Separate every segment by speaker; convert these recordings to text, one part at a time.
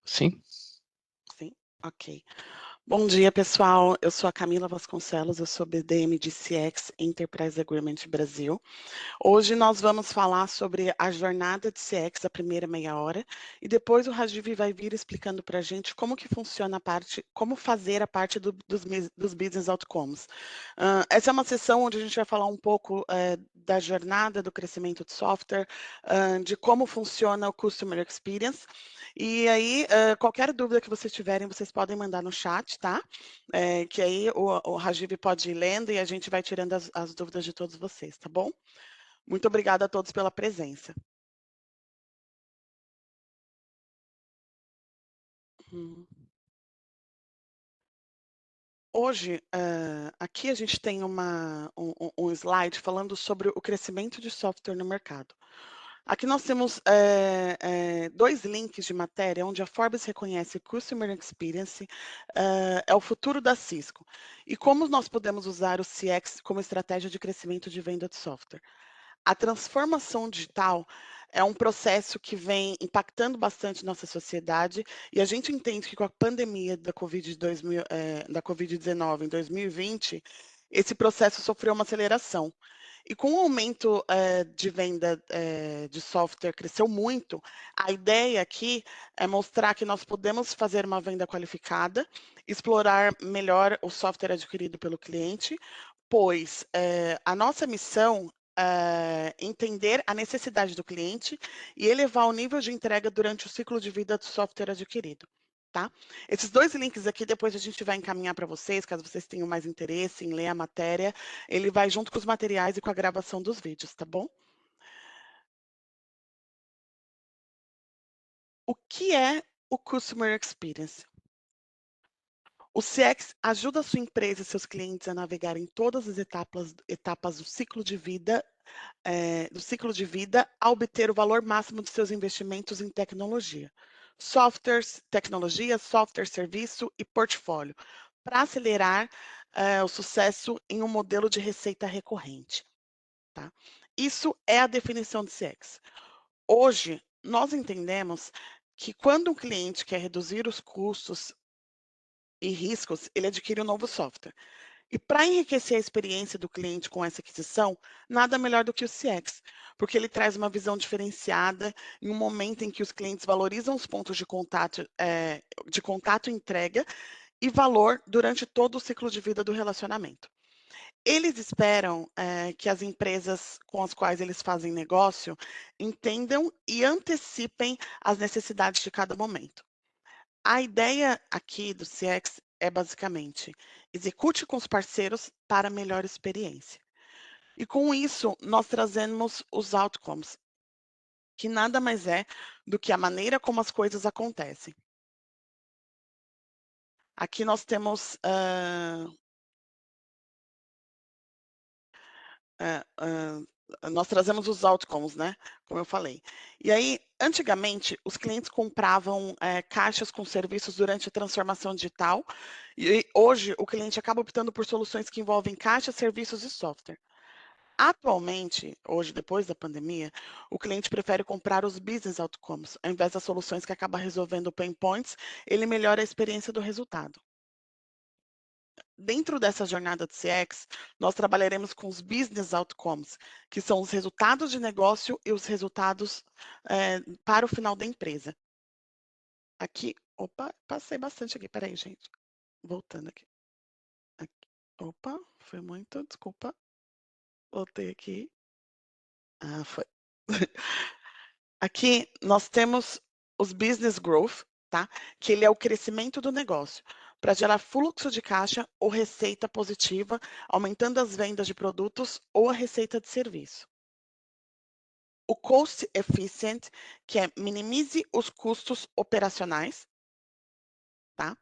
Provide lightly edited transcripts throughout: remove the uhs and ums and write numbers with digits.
Speaker 1: Sim.
Speaker 2: Sim? Ok. Bom dia, pessoal. Eu sou a Camila Vasconcelos, eu sou BDM de CX Enterprise Agreement Brasil. Hoje nós vamos falar sobre a jornada de CX, a primeira meia hora, e depois o Rajiv vai vir explicando para a gente como que funciona a parte, como fazer a parte dos Business Outcomes. Essa é uma sessão onde a gente vai falar um pouco da jornada do crescimento de software, de como funciona o Customer Experience, e aí qualquer dúvida que vocês tiverem, vocês podem mandar no chat, tá? Que aí o Rajiv pode ir lendo e a gente vai tirando as dúvidas de todos vocês, tá bom? Muito obrigada a todos pela presença. Hoje, aqui a gente tem um slide falando sobre o crescimento de software no mercado. Aqui nós temos dois links de matéria onde a Forbes reconhece Customer Experience é o futuro da Cisco e como nós podemos usar o CX como estratégia de crescimento de venda de software. A transformação digital é um processo que vem impactando bastante nossa sociedade e a gente entende que com a pandemia da Covid-19 em 2020, esse processo sofreu uma aceleração. E com o aumento de venda de software cresceu muito, a ideia aqui é mostrar que nós podemos fazer uma venda qualificada, explorar melhor o software adquirido pelo cliente, pois a nossa missão entender a necessidade do cliente e elevar o nível de entrega durante o ciclo de vida do software adquirido. Tá? Esses dois links aqui, depois a gente vai encaminhar para vocês, caso vocês tenham mais interesse em ler a matéria, ele vai junto com os materiais e com a gravação dos vídeos, tá bom? O que é o Customer Experience? O CX ajuda a sua empresa e seus clientes a navegar em todas as etapas do ciclo de vida a obter o valor máximo de seus investimentos em tecnologia. Softwares, tecnologia, software, serviço e portfólio, para acelerar o sucesso em um modelo de receita recorrente. Tá? Isso é a definição de CX. Hoje, nós entendemos que quando um cliente quer reduzir os custos e riscos, ele adquire um novo software. E para enriquecer a experiência do cliente com essa aquisição, nada melhor do que o CX, porque ele traz uma visão diferenciada em um momento em que os clientes valorizam os pontos de contato, entrega e valor durante todo o ciclo de vida do relacionamento. Eles esperam que as empresas com as quais eles fazem negócio entendam e antecipem as necessidades de cada momento. A ideia aqui do CX é basicamente execute com os parceiros para melhor experiência. E com isso, nós trazemos os outcomes, que nada mais é do que a maneira como as coisas acontecem. Aqui nós temos nós trazemos os outcomes, né? Como eu falei. E aí, antigamente, os clientes compravam caixas com serviços durante a transformação digital, e hoje o cliente acaba optando por soluções que envolvem caixas, serviços e software. Atualmente, hoje, depois da pandemia, o cliente prefere comprar os business outcomes, ao invés das soluções que acabam resolvendo pain points, ele melhora a experiência do resultado. Dentro dessa jornada de CX, nós trabalharemos com os business outcomes, que são os resultados de negócio e os resultados para o final da empresa. Aqui, opa, passei bastante aqui, peraí, gente. Voltando aqui. Opa, foi muito, desculpa. Voltei aqui. Ah, foi. Aqui nós temos os business growth, tá? Que ele é o crescimento do negócio, para gerar fluxo de caixa ou receita positiva, aumentando as vendas de produtos ou a receita de serviço. O cost efficient, que é minimize os custos operacionais, tá?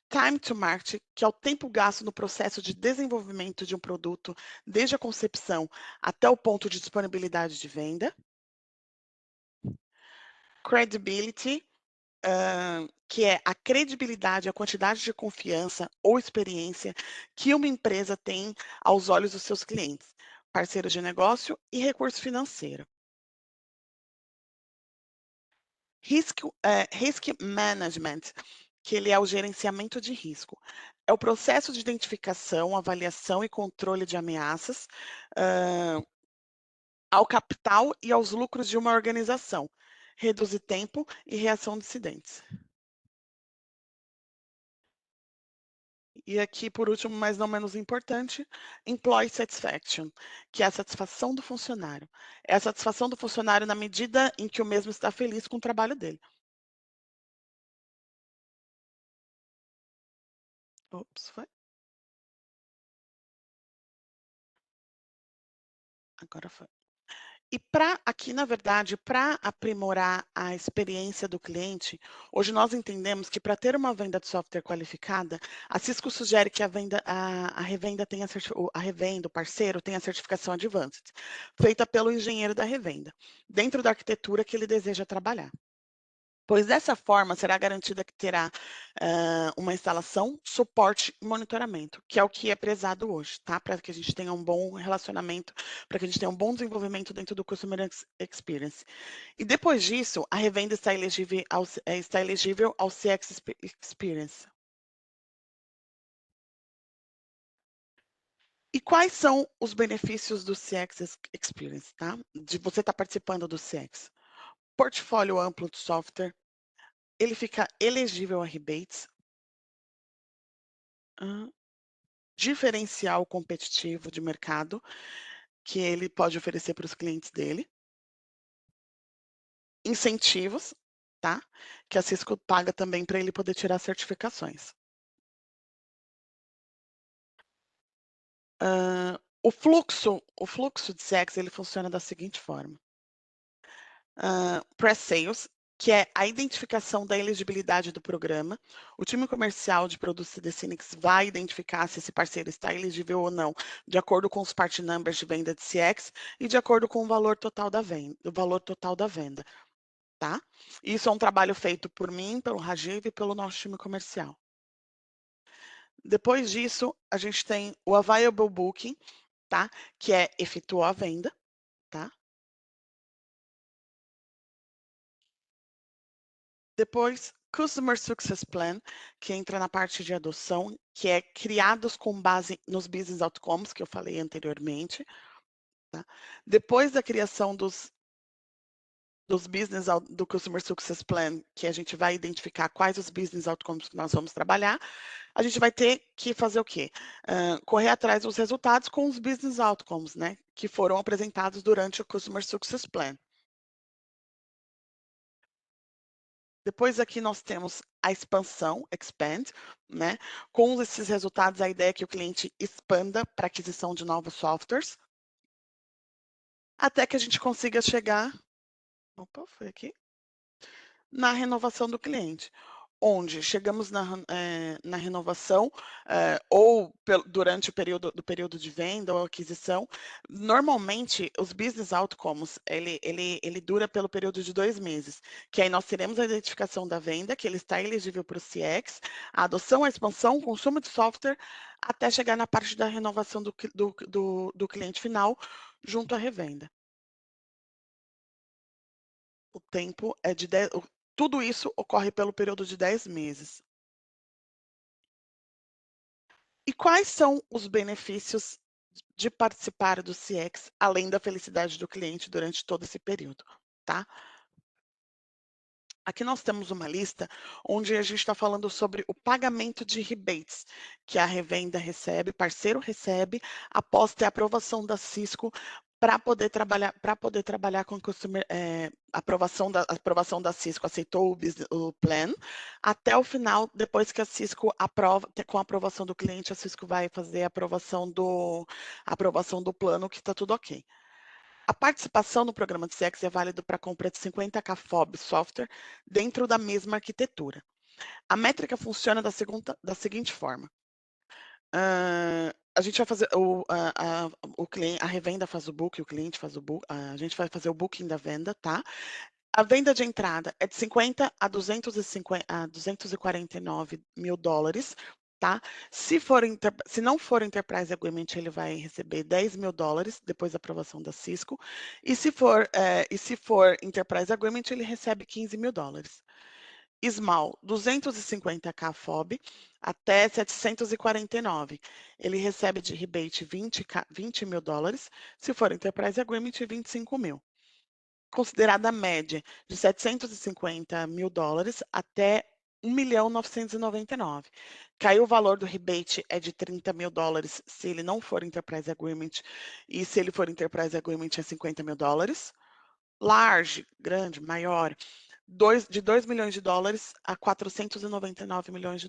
Speaker 2: Time to market, que é o tempo gasto no processo de desenvolvimento de um produto, desde a concepção até o ponto de disponibilidade de venda. Credibility, que é a credibilidade, a quantidade de confiança ou experiência que uma empresa tem aos olhos dos seus clientes, parceiros de negócio e recurso financeiro. Risk Management, que ele é o gerenciamento de risco. É o processo de identificação, avaliação e controle de ameaças, ao capital e aos lucros de uma organização. Reduzir tempo e reação de incidentes. E aqui, por último, mas não menos importante, Employee Satisfaction, que é a satisfação do funcionário. É a satisfação do funcionário na medida em que o mesmo está feliz com o trabalho dele. Ops, foi? Agora foi. E para aqui, na verdade, para aprimorar a experiência do cliente, hoje nós entendemos que para ter uma venda de software qualificada, a Cisco sugere que a revenda tenha a revenda, o parceiro, tenha a certificação Advanced, feita pelo engenheiro da revenda, dentro da arquitetura que ele deseja trabalhar. Pois dessa forma será garantida que terá uma instalação, suporte e monitoramento, que é o que é prezado hoje, tá? Para que a gente tenha um bom relacionamento, para que a gente tenha um bom desenvolvimento dentro do Customer Experience. E depois disso, a revenda está elegível ao CX Experience. E quais são os benefícios do CX Experience, tá? De você estar participando do CX? Portfólio amplo de software, ele fica elegível a rebates, diferencial competitivo de mercado que ele pode oferecer para os clientes dele, incentivos, tá? Que a Cisco paga também para ele poder tirar certificações. O fluxo de CX ele funciona da seguinte forma: Pre-sales, que é a identificação da elegibilidade do programa. O time comercial de produtos da Cinex vai identificar se esse parceiro está elegível ou não, de acordo com os part numbers de venda de CX e de acordo com o valor total da venda, tá? Isso é um trabalho feito por mim, pelo Rajiv e pelo nosso time comercial. Depois disso, a gente tem o Available Booking, tá? Que é efetuar a venda, tá? Depois, Customer Success Plan, que entra na parte de adoção, que é criados com base nos Business Outcomes, que eu falei anteriormente. Tá? Depois da criação do Customer Success Plan, que a gente vai identificar quais os Business Outcomes que nós vamos trabalhar, a gente vai ter que fazer o quê? Correr atrás dos resultados com os Business Outcomes, né? Que foram apresentados durante o Customer Success Plan. Depois aqui nós temos a expansão, expand, né? Com esses resultados, a ideia é que o cliente expanda para aquisição de novos softwares, até que a gente consiga chegar, opa, foi aqui, na renovação do cliente, onde chegamos na renovação, ou durante o período de venda ou aquisição. Normalmente, os business outcomes, ele dura pelo período de 2 meses, que aí nós teremos a identificação da venda, que ele está elegível para o CX, a adoção, a expansão, o consumo de software, até chegar na parte da renovação do cliente final, junto à revenda. O tempo é de 10, tudo isso ocorre pelo período de 10 meses. E quais são os benefícios de participar do CX, além da felicidade do cliente durante todo esse período, tá? Aqui nós temos uma lista onde a gente está falando sobre o pagamento de rebates que a revenda recebe, parceiro recebe, após ter a aprovação da Cisco para poder trabalhar com customer, aprovação da Cisco, aceitou o plan, até o final, depois que a Cisco aprova, com a aprovação do cliente, a Cisco vai fazer a aprovação do plano, que está tudo ok. A participação no programa de CX é válido para compra de 50K FOB software dentro da mesma arquitetura. A métrica funciona da seguinte forma. A gente vai fazer a revenda faz o book, o cliente faz o book, a gente vai fazer o booking da venda, tá? A venda de entrada é de 50 a 249 mil dólares, tá? Se não for Enterprise Agreement, ele vai receber $10.000 depois da aprovação da Cisco, e se for Enterprise Agreement, ele recebe $15.000. Small, 250K FOB até 749. Ele recebe de rebate $20.000. Se for Enterprise Agreement, 25.000. Considerada a média de $750.000 até 1.999. Caiu o valor do rebate é de $30.000 se ele não for Enterprise Agreement, e se ele for Enterprise Agreement é $50.000. Large, grande, maior, de $2 milhões a $499 milhões,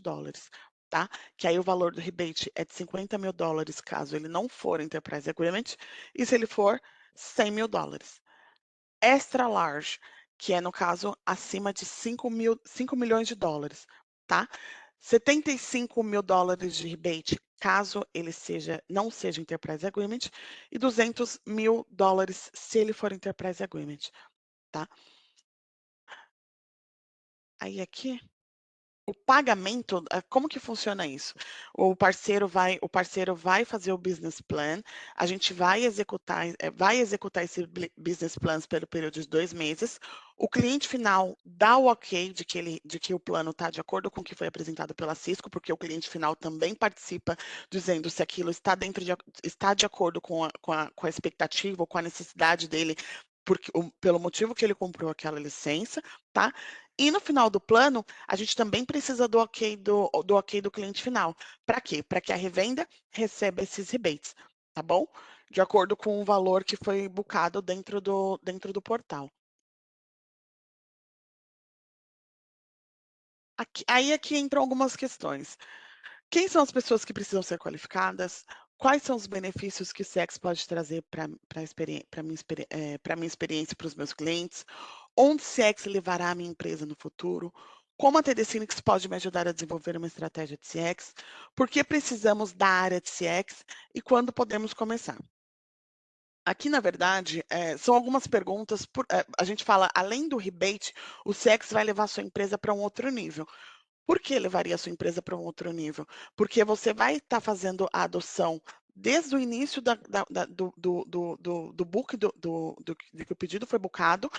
Speaker 2: tá? Que aí o valor do rebate é de $50.000 caso ele não for Enterprise Agreement, e se ele for, $100.000. Extra large, que é, no caso, acima de $5 milhões, tá? $75.000 de rebate, caso ele não seja Enterprise Agreement, e $200.000 se ele for Enterprise Agreement, tá? Aí aqui, o pagamento, como que funciona isso? O parceiro vai fazer o business plan, a gente vai executar esse business plan pelo período de 2 meses. O cliente final dá o ok de que o plano está de acordo com o que foi apresentado pela Cisco, porque o cliente final também participa, dizendo se aquilo está de acordo com a expectativa ou com a necessidade dele, pelo motivo que ele comprou aquela licença, tá? E no final do plano, a gente também precisa do ok do cliente final. Para quê? Para que a revenda receba esses rebates, tá bom? De acordo com o valor que foi bookado dentro do portal. Aqui entram algumas questões. Quem são as pessoas que precisam ser qualificadas? Quais são os benefícios que o CX pode trazer para a minha experiência e para os meus clientes? Onde o CX levará a minha empresa no futuro? Como a TD Synnex pode me ajudar a desenvolver uma estratégia de CX? Por que precisamos da área de CX? E quando podemos começar? Aqui, na verdade, são algumas perguntas. A gente fala, além do rebate, o CX vai levar a sua empresa para um outro nível. Por que levaria a sua empresa para um outro nível? Porque você vai estar fazendo a adoção desde o início do book, de que o pedido foi bookado,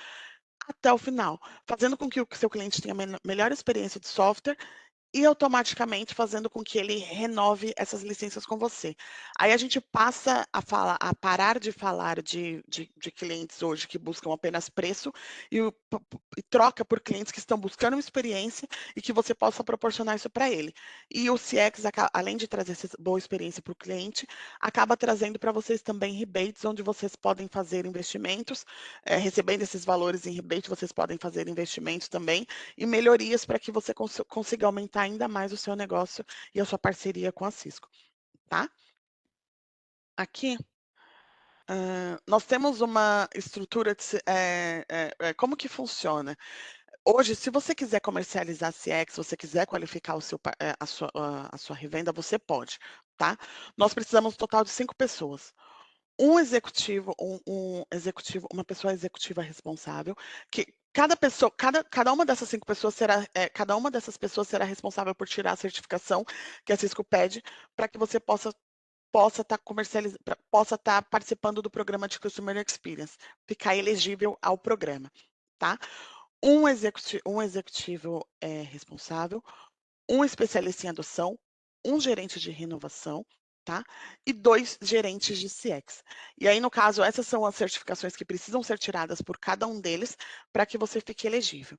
Speaker 2: até o final, fazendo com que o seu cliente tenha a melhor experiência de software e automaticamente fazendo com que ele renove essas licenças com você. Aí a gente passa a parar de falar de clientes hoje que buscam apenas preço e troca por clientes que estão buscando uma experiência e que você possa proporcionar isso para ele. E o CX, além de trazer essa boa experiência para o cliente, acaba trazendo para vocês também rebates, onde vocês podem fazer investimentos, recebendo esses valores em rebate, vocês podem fazer investimentos também e melhorias para que você consiga aumentar ainda mais o seu negócio e a sua parceria com a Cisco, tá? Aqui, nós temos uma estrutura como que funciona? Hoje, se você quiser comercializar CX, se você quiser qualificar a sua revenda, você pode, tá? Nós precisamos um total de 5 pessoas. Um executivo, uma pessoa executiva responsável, que cada uma dessas 5 pessoas cada uma dessas pessoas será responsável por tirar a certificação que a Cisco pede para que você possa estar participando do programa de Customer Experience, ficar elegível ao programa, tá? Um executivo responsável, um especialista em adoção, um gerente de renovação, tá? E 2 gerentes de CX. E aí, no caso, essas são as certificações que precisam ser tiradas por cada um deles para que você fique elegível.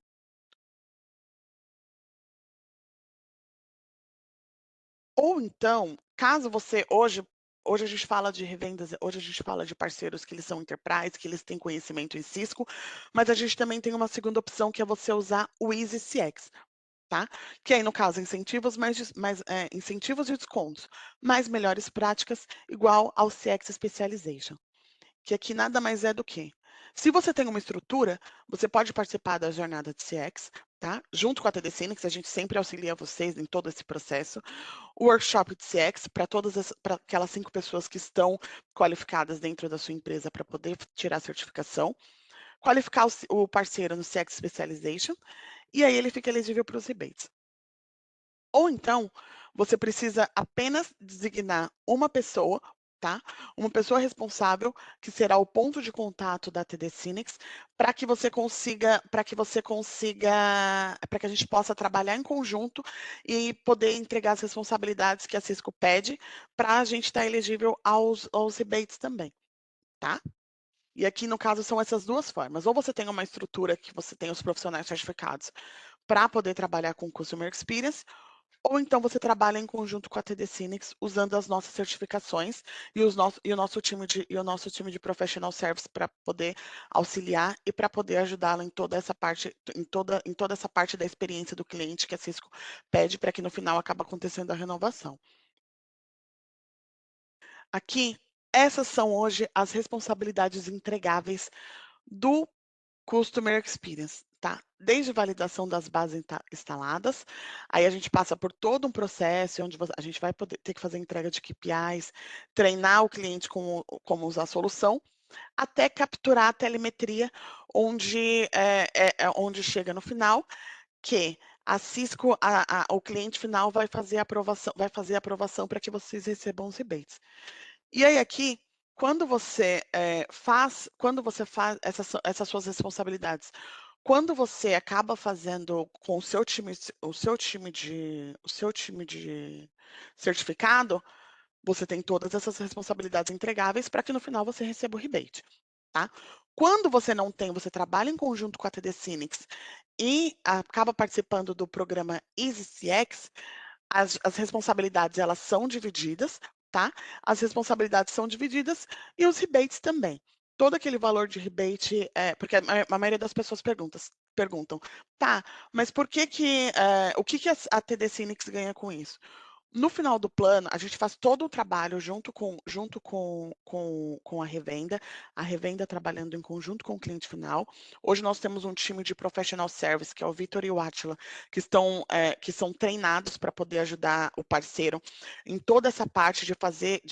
Speaker 2: Ou então, caso você hoje a gente fala de revendas, hoje a gente fala de parceiros que eles são enterprise, que eles têm conhecimento em Cisco, mas a gente também tem uma segunda opção que é você usar o Easy CX, tá? Que aí, no caso, incentivos e descontos, mais melhores práticas, igual ao CX Specialization, que aqui nada mais é do que, se você tem uma estrutura, você pode participar da jornada de CX, tá? Junto com a TD Synnex, a gente sempre auxilia vocês em todo esse processo. O workshop de CX para aquelas 5 pessoas que estão qualificadas dentro da sua empresa para poder tirar a certificação. Qualificar o parceiro no CX Specialization, e aí ele fica elegível para os rebates. Ou então, você precisa apenas designar uma pessoa, tá? Uma pessoa responsável, que será o ponto de contato da TD Cinex, para que você consiga, para que a gente possa trabalhar em conjunto e poder entregar as responsabilidades que a Cisco pede, para a gente estar elegível aos rebates também, tá? E aqui, no caso, são essas duas formas. Ou você tem uma estrutura que você tem os profissionais certificados para poder trabalhar com Customer Experience, ou então você trabalha em conjunto com a TD Cinex, usando as nossas certificações e o nosso time de Professional Service para poder auxiliar e para poder ajudá-la em toda essa parte, em toda essa parte da experiência do cliente que a Cisco pede para que no final acabe acontecendo a renovação. Aqui, essas são hoje as responsabilidades entregáveis do Customer Experience, tá? Desde validação das bases instaladas, aí a gente passa por todo um processo onde a gente vai poder ter que fazer entrega de KPIs, treinar o cliente como usar a solução, até capturar a telemetria, onde chega no final, que a Cisco, o cliente final vai fazer a aprovação para que vocês recebam os rebates. E aí aqui, quando você faz essas suas responsabilidades, quando você acaba fazendo com o seu time de certificado, você tem todas essas responsabilidades entregáveis para que no final você receba o rebate, tá? Quando você não tem, você trabalha em conjunto com a TD Cinex e acaba participando do programa EasyCX, as responsabilidades elas são divididas, tá? As responsabilidades são divididas e os rebates também. Todo aquele valor de rebate, porque a maioria das pessoas perguntam, tá, mas o que que a TD Cinex ganha com isso? No final do plano, a gente faz todo o trabalho junto com a revenda trabalhando em conjunto com o cliente final. Hoje nós temos um time de professional service, que é o Vitor e o Atila, que são treinados para poder ajudar o parceiro em toda essa parte de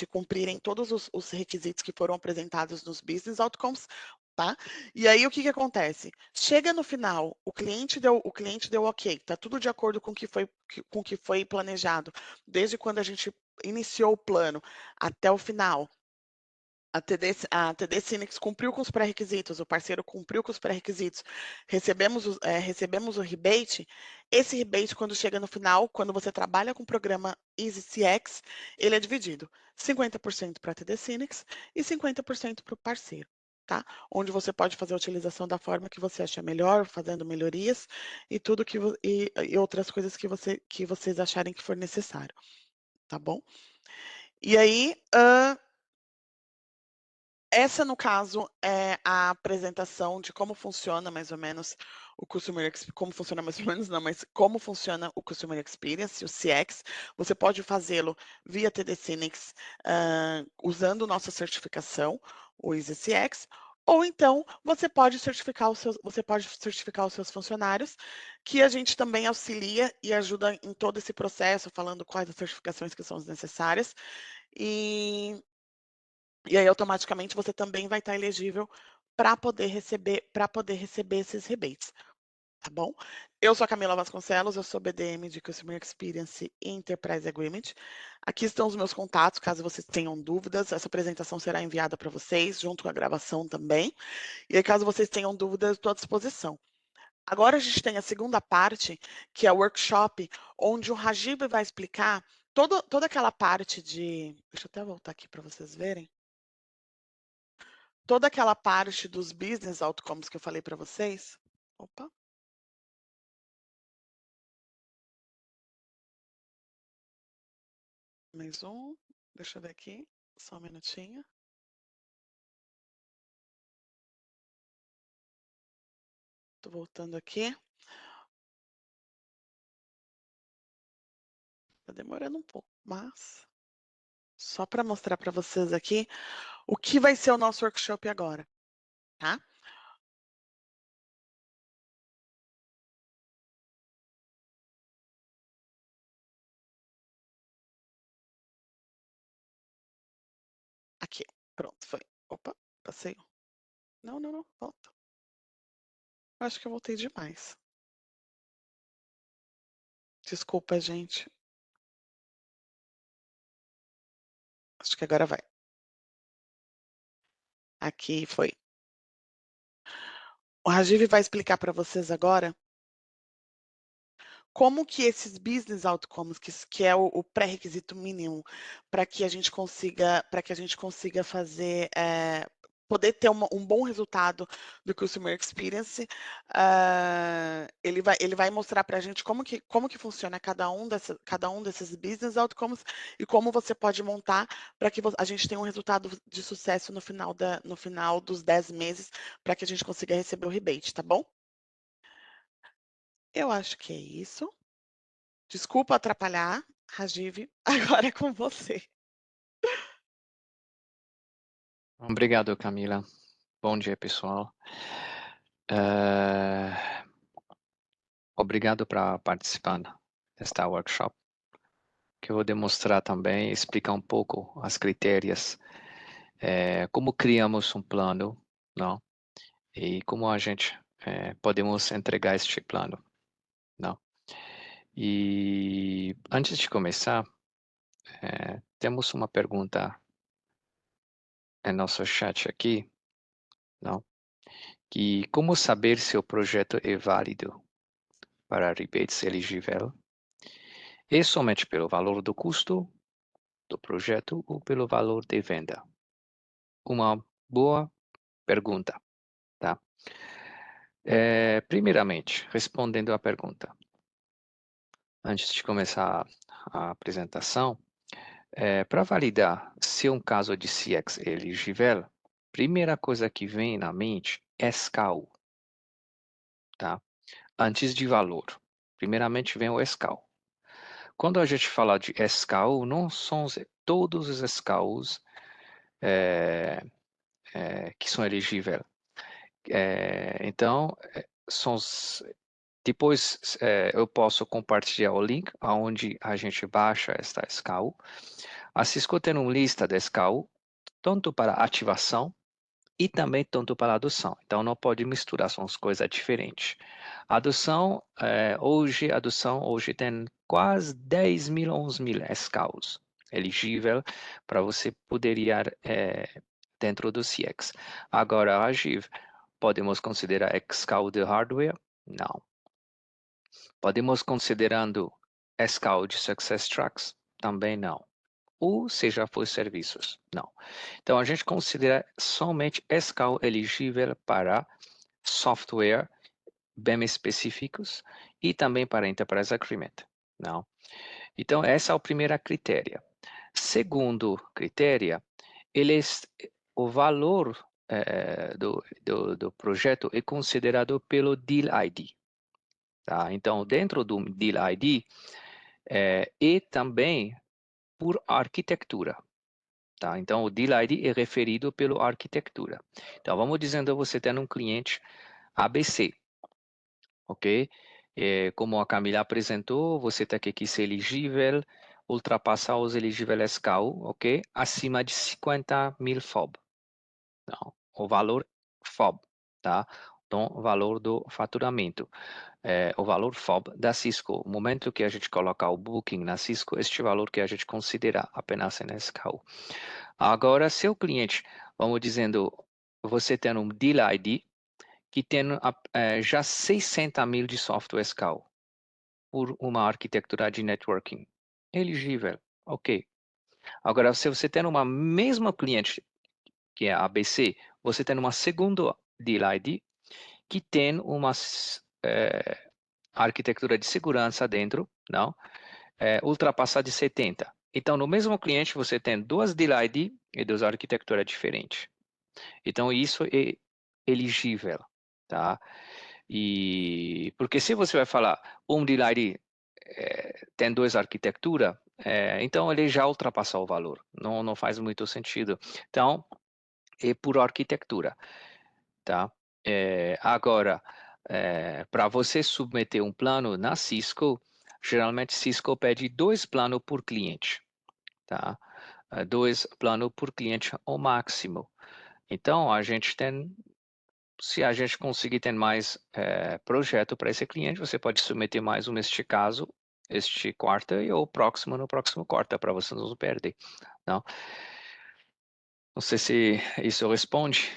Speaker 2: cumprirem todos os requisitos que foram apresentados nos business outcomes, tá? E aí o que que acontece? Chega no final, o cliente deu ok, tá tudo de acordo com o que foi planejado desde quando a gente iniciou o plano até o final, a TD Cinex cumpriu com os pré-requisitos, o parceiro cumpriu com os pré-requisitos, recebemos o rebate. Esse rebate, quando chega no final, quando você trabalha com o programa EasyCX, ele é dividido 50% para a TD Cinex e 50% para o parceiro. Tá? Onde você pode fazer a utilização da forma que você acha melhor, fazendo melhorias e tudo e outras coisas que vocês acharem que for necessário, tá bom? E aí, essa, no caso, é a apresentação de como funciona mais ou menos como funciona mais ou menos não, mas como funciona o Customer Experience, o CX. Você pode fazê-lo via TD Cinex, usando nossa certificação, o EasyCX, ou então você pode certificar os seus funcionários, que a gente também auxilia e ajuda em todo esse processo, falando quais as certificações que são necessárias. E e aí, automaticamente, você também vai estar elegível para poder receber esses rebates, tá bom? Eu sou a Camila Vasconcelos, eu sou BDM de Customer Experience e Enterprise Agreement. Aqui estão os meus contatos, caso vocês tenham dúvidas. Essa apresentação será enviada para vocês, junto com a gravação também. E aí, caso vocês tenham dúvidas, estou à disposição. Agora a gente tem a segunda parte, que é o workshop, onde o Rajiv vai explicar toda aquela parte de... Deixa eu até voltar aqui para vocês verem. Toda aquela parte dos business outcomes que eu falei para vocês. Opa, mais um. Deixa eu ver aqui, só um minutinho. Tô voltando aqui. Tá demorando um pouco, mas só para mostrar para vocês aqui o que vai ser o nosso workshop agora, tá? Aqui, pronto, foi. Opa, passei. Não, não, não, volta. Acho que eu voltei demais. Desculpa, gente. Acho que agora vai. Aqui foi. O Rajiv vai explicar para vocês agora como que esses business outcomes, que é o pré-requisito mínimo para que a gente consiga fazer, poder ter um bom resultado do Customer Experience, ele vai mostrar para a gente como que funciona cada um desses business outcomes e como você pode montar para que a gente tenha um resultado de sucesso no final dos 10 meses, para que a gente consiga receber o rebate, tá bom? Eu acho que é isso. Desculpa atrapalhar, Rajiv, agora é com você.
Speaker 1: Obrigado, Camila. Bom dia, pessoal. Eh, Obrigado por participar desta workshop, que eu vou demonstrar também, explicar um pouco as critérias, como criamos um plano, não? E como a gente podemos entregar este plano, não? E antes de começar, temos uma pergunta em nosso chat aqui, não? Que como saber se o projeto é válido para rebates elegível? É somente pelo valor do custo do projeto ou pelo valor de venda? Uma boa pergunta, tá? Primeiramente, respondendo à pergunta, antes de começar a apresentação, para validar se um caso de CX é elegível, primeira coisa que vem na mente é SKU, tá? Antes de valor. Primeiramente vem o SKU. Quando a gente fala de SKU, não são todos os SKUs que são elegíveis. Então, depois eu posso compartilhar o link aonde a gente baixa esta SKU. A Cisco tem uma lista de SKU, tanto para ativação e também tanto para adoção. Então, não pode misturar, são as coisas diferentes. Adoção hoje tem quase 10 mil, 11 mil SKUs elegível para você poder ir dentro do CX. Agora, Rajiv, podemos considerar SKU de hardware? Não. Podemos considerando SKU de Success Tracks? Também não. Ou seja, por serviços? Não. Então, a gente considera somente SKU elegível para software bem específicos e também para Enterprise Agreement. Não. Então, essa é a primeira critéria. Segundo critério, o valor do projeto é considerado pelo Deal ID. Tá? Então, dentro do Deal ID, e também por arquitetura. Tá? Então, o Deal ID é referido pela arquitetura. Então, vamos dizendo, você tem um cliente ABC, ok? Como a Camila apresentou, você tem que ser elegível, ultrapassar os elegíveis SKU, ok? Acima de 50 mil FOB. Não, o valor FOB, tá? Então, o valor do faturamento. O valor FOB da Cisco. No momento que a gente colocar o booking na Cisco, este valor que a gente considera apenas em SKU. Agora, se o cliente, vamos dizendo, você tem um Deal ID que tem já 600 mil de software SKU por uma arquitetura de networking. Elegível, ok. Agora, se você tem uma mesma cliente, que é a ABC, você tem uma segunda Deal ID que tem uma arquitetura de segurança dentro, não? Ultrapassar de 70. Então, no mesmo cliente, você tem duas Deal ID e duas arquiteturas diferentes. Então, isso é elegível, tá? E porque se você vai falar um Deal ID tem duas arquiteturas, então ele já ultrapassou o valor. Não faz muito sentido. Então, é por arquitetura, tá? Agora, para você submeter um plano na Cisco, geralmente Cisco pede 2 planos por cliente, tá? 2 planos por cliente ao máximo. Então, se a gente conseguir ter mais projeto para esse cliente, você pode submeter mais um neste caso, este quarta, e o próximo no próximo quarta, para você não perder, não? Não sei se isso responde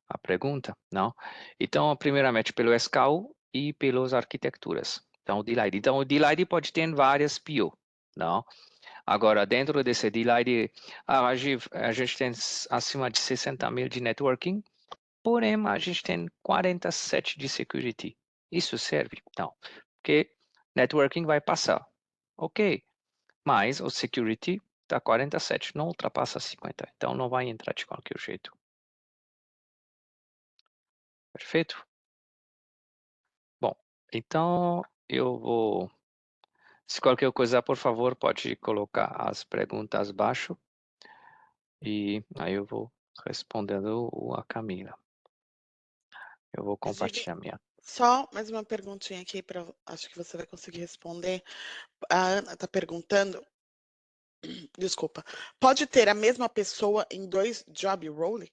Speaker 1: a pergunta, não? Então, primeiramente pelo SKU e pelas arquiteturas. Então, o D-Lite. Então, o D-Lite pode ter várias PO, não? Agora, dentro desse D-Lite, a gente tem acima de 60 mil de networking, porém, a gente tem 47 de security. Isso serve? Não. Porque networking vai passar. Ok. Mas o security está 47, não ultrapassa 50. Então, não vai entrar de qualquer jeito. Perfeito? Bom, então eu vou. Se qualquer coisa, por favor, pode colocar as perguntas abaixo e aí eu vou respondendo a Camila. Eu vou
Speaker 2: Inclusive,
Speaker 1: compartilhar minha.
Speaker 2: só mais uma perguntinha aqui para, acho que você vai conseguir responder. A Ana está perguntando, desculpa, pode ter a mesma pessoa em 2 job role?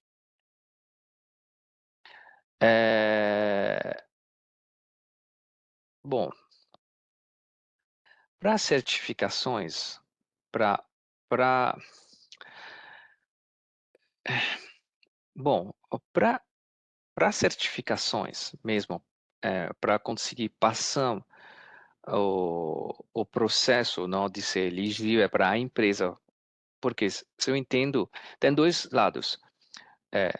Speaker 1: Bom, para certificações, para bom, para certificações mesmo, para conseguir passar o processo, não, de ser elegível para a empresa, porque se eu entendo, tem dois lados. É,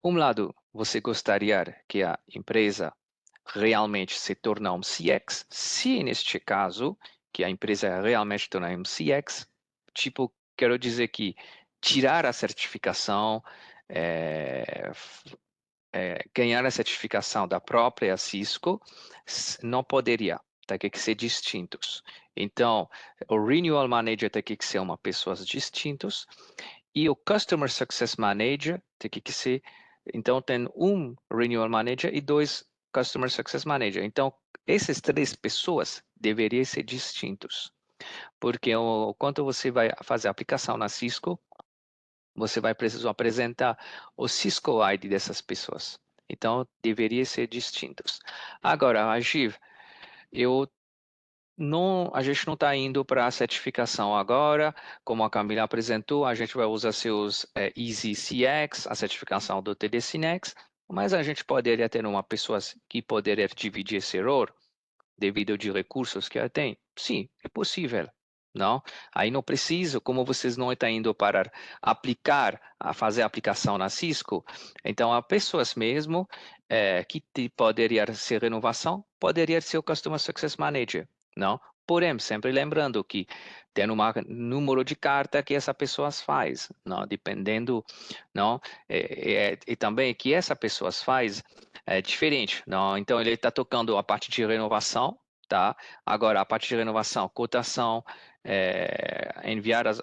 Speaker 1: um lado, você gostaria que a empresa realmente se torne um CX, se neste caso, que a empresa realmente torne um CX, tipo, quero dizer que tirar a certificação, é, ganhar a certificação da própria Cisco, não poderia, tem que ser distintos. Então, o Renewal Manager tem que ser uma pessoas distintas e o Customer Success Manager tem que ser, então tem um Renewal Manager e dois Customer Success Manager. Então, essas três pessoas deveriam ser distintos, porque quando você vai fazer a aplicação na Cisco, você vai precisar apresentar o Cisco ID dessas pessoas. Então, deveria ser distintos. Agora, Rajiv, eu não, a gente não está indo para a certificação agora, como a Camila apresentou, a gente vai usar seus Easy CX, a certificação do TD Cinex, mas a gente poderia ter uma pessoa que poderia dividir esse erro devido de recursos que ela tem. Sim, é possível. Não? Aí não preciso, como vocês não estão indo para aplicar, a fazer a aplicação na Cisco, então há pessoas mesmo que poderia ser renovação, poderia ser o Customer Success Manager, não? Porém, sempre lembrando que tem um número de carta que essa pessoa faz, não? Dependendo, não? E também que essa pessoa faz é diferente, não? Então ele está tocando a parte de renovação, tá? Agora a parte de renovação, cotação, enviar as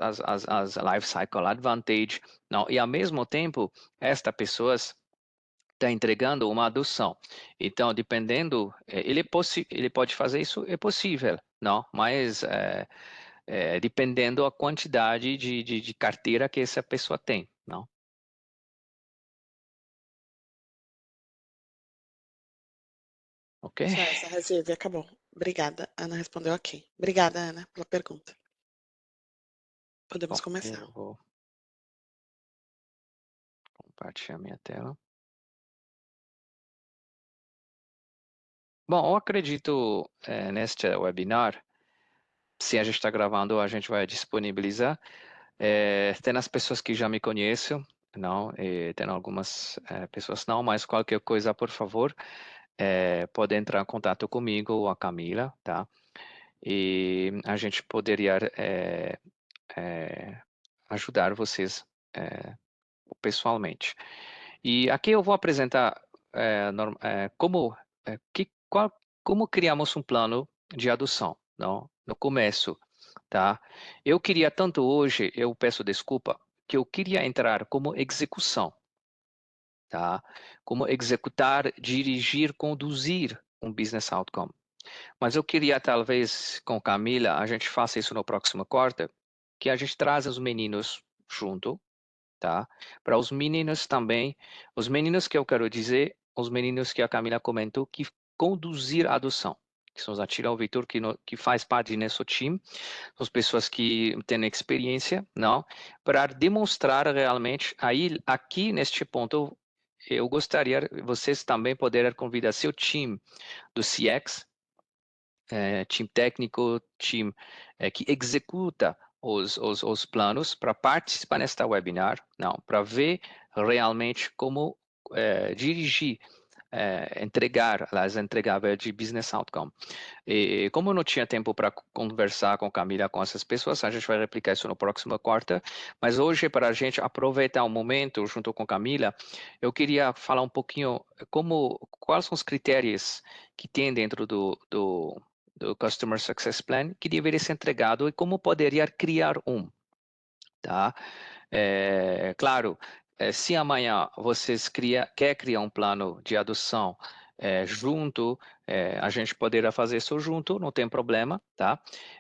Speaker 1: life cycle advantage, não? E ao mesmo tempo esta pessoa está entregando uma adoção. Então, dependendo, ele pode fazer isso, é possível, não? Mas dependendo a quantidade de carteira que essa pessoa tem, não? Ok?
Speaker 2: Só essa, Rajiv, acabou. Obrigada. Ana respondeu ok. Obrigada, Ana, pela pergunta. Podemos
Speaker 1: Bom,
Speaker 2: começar.
Speaker 1: eu vou compartilhar minha tela. Bom, eu acredito neste webinar, se a gente está gravando, a gente vai disponibilizar. Tem as pessoas que já me conhecem, não? Tem algumas pessoas não, mas qualquer coisa, por favor, pode entrar em contato comigo ou a Camila, tá? E a gente poderia ajudar vocês pessoalmente. E aqui eu vou apresentar como como criamos um plano de adoção, não? No começo, tá? Eu queria tanto hoje, eu peço desculpa, que eu queria entrar como execução, tá? Como executar, dirigir, conduzir um business outcome. Mas eu queria talvez com Camila a gente faça isso no próximo quarto, que a gente traz os meninos junto, tá? Para os meninos também, os meninos que eu quero dizer, os meninos que a Camila comentou que conduzir a adoção. que são os Atila Vitor, que faz parte desse time, são as pessoas que têm experiência, não, para demonstrar realmente, aí, aqui neste ponto, eu gostaria vocês também poderem convidar seu time do CX, time técnico, time que executa os planos para participar nesta webinar, não, para ver realmente como dirigir, entregar as entregáveis de business outcome. E como eu não tinha tempo para conversar com Camila, com essas pessoas, a gente vai replicar isso no próximo quarta, mas hoje, para a gente aproveitar o momento junto com Camila, eu queria falar um pouquinho quais são os critérios que tem dentro do Customer Success Plan que deveria ser entregado e como poderia criar um, tá? Claro, se amanhã vocês quer criar um plano de adoção junto, a gente poderá fazer isso junto, não tem problema, tá?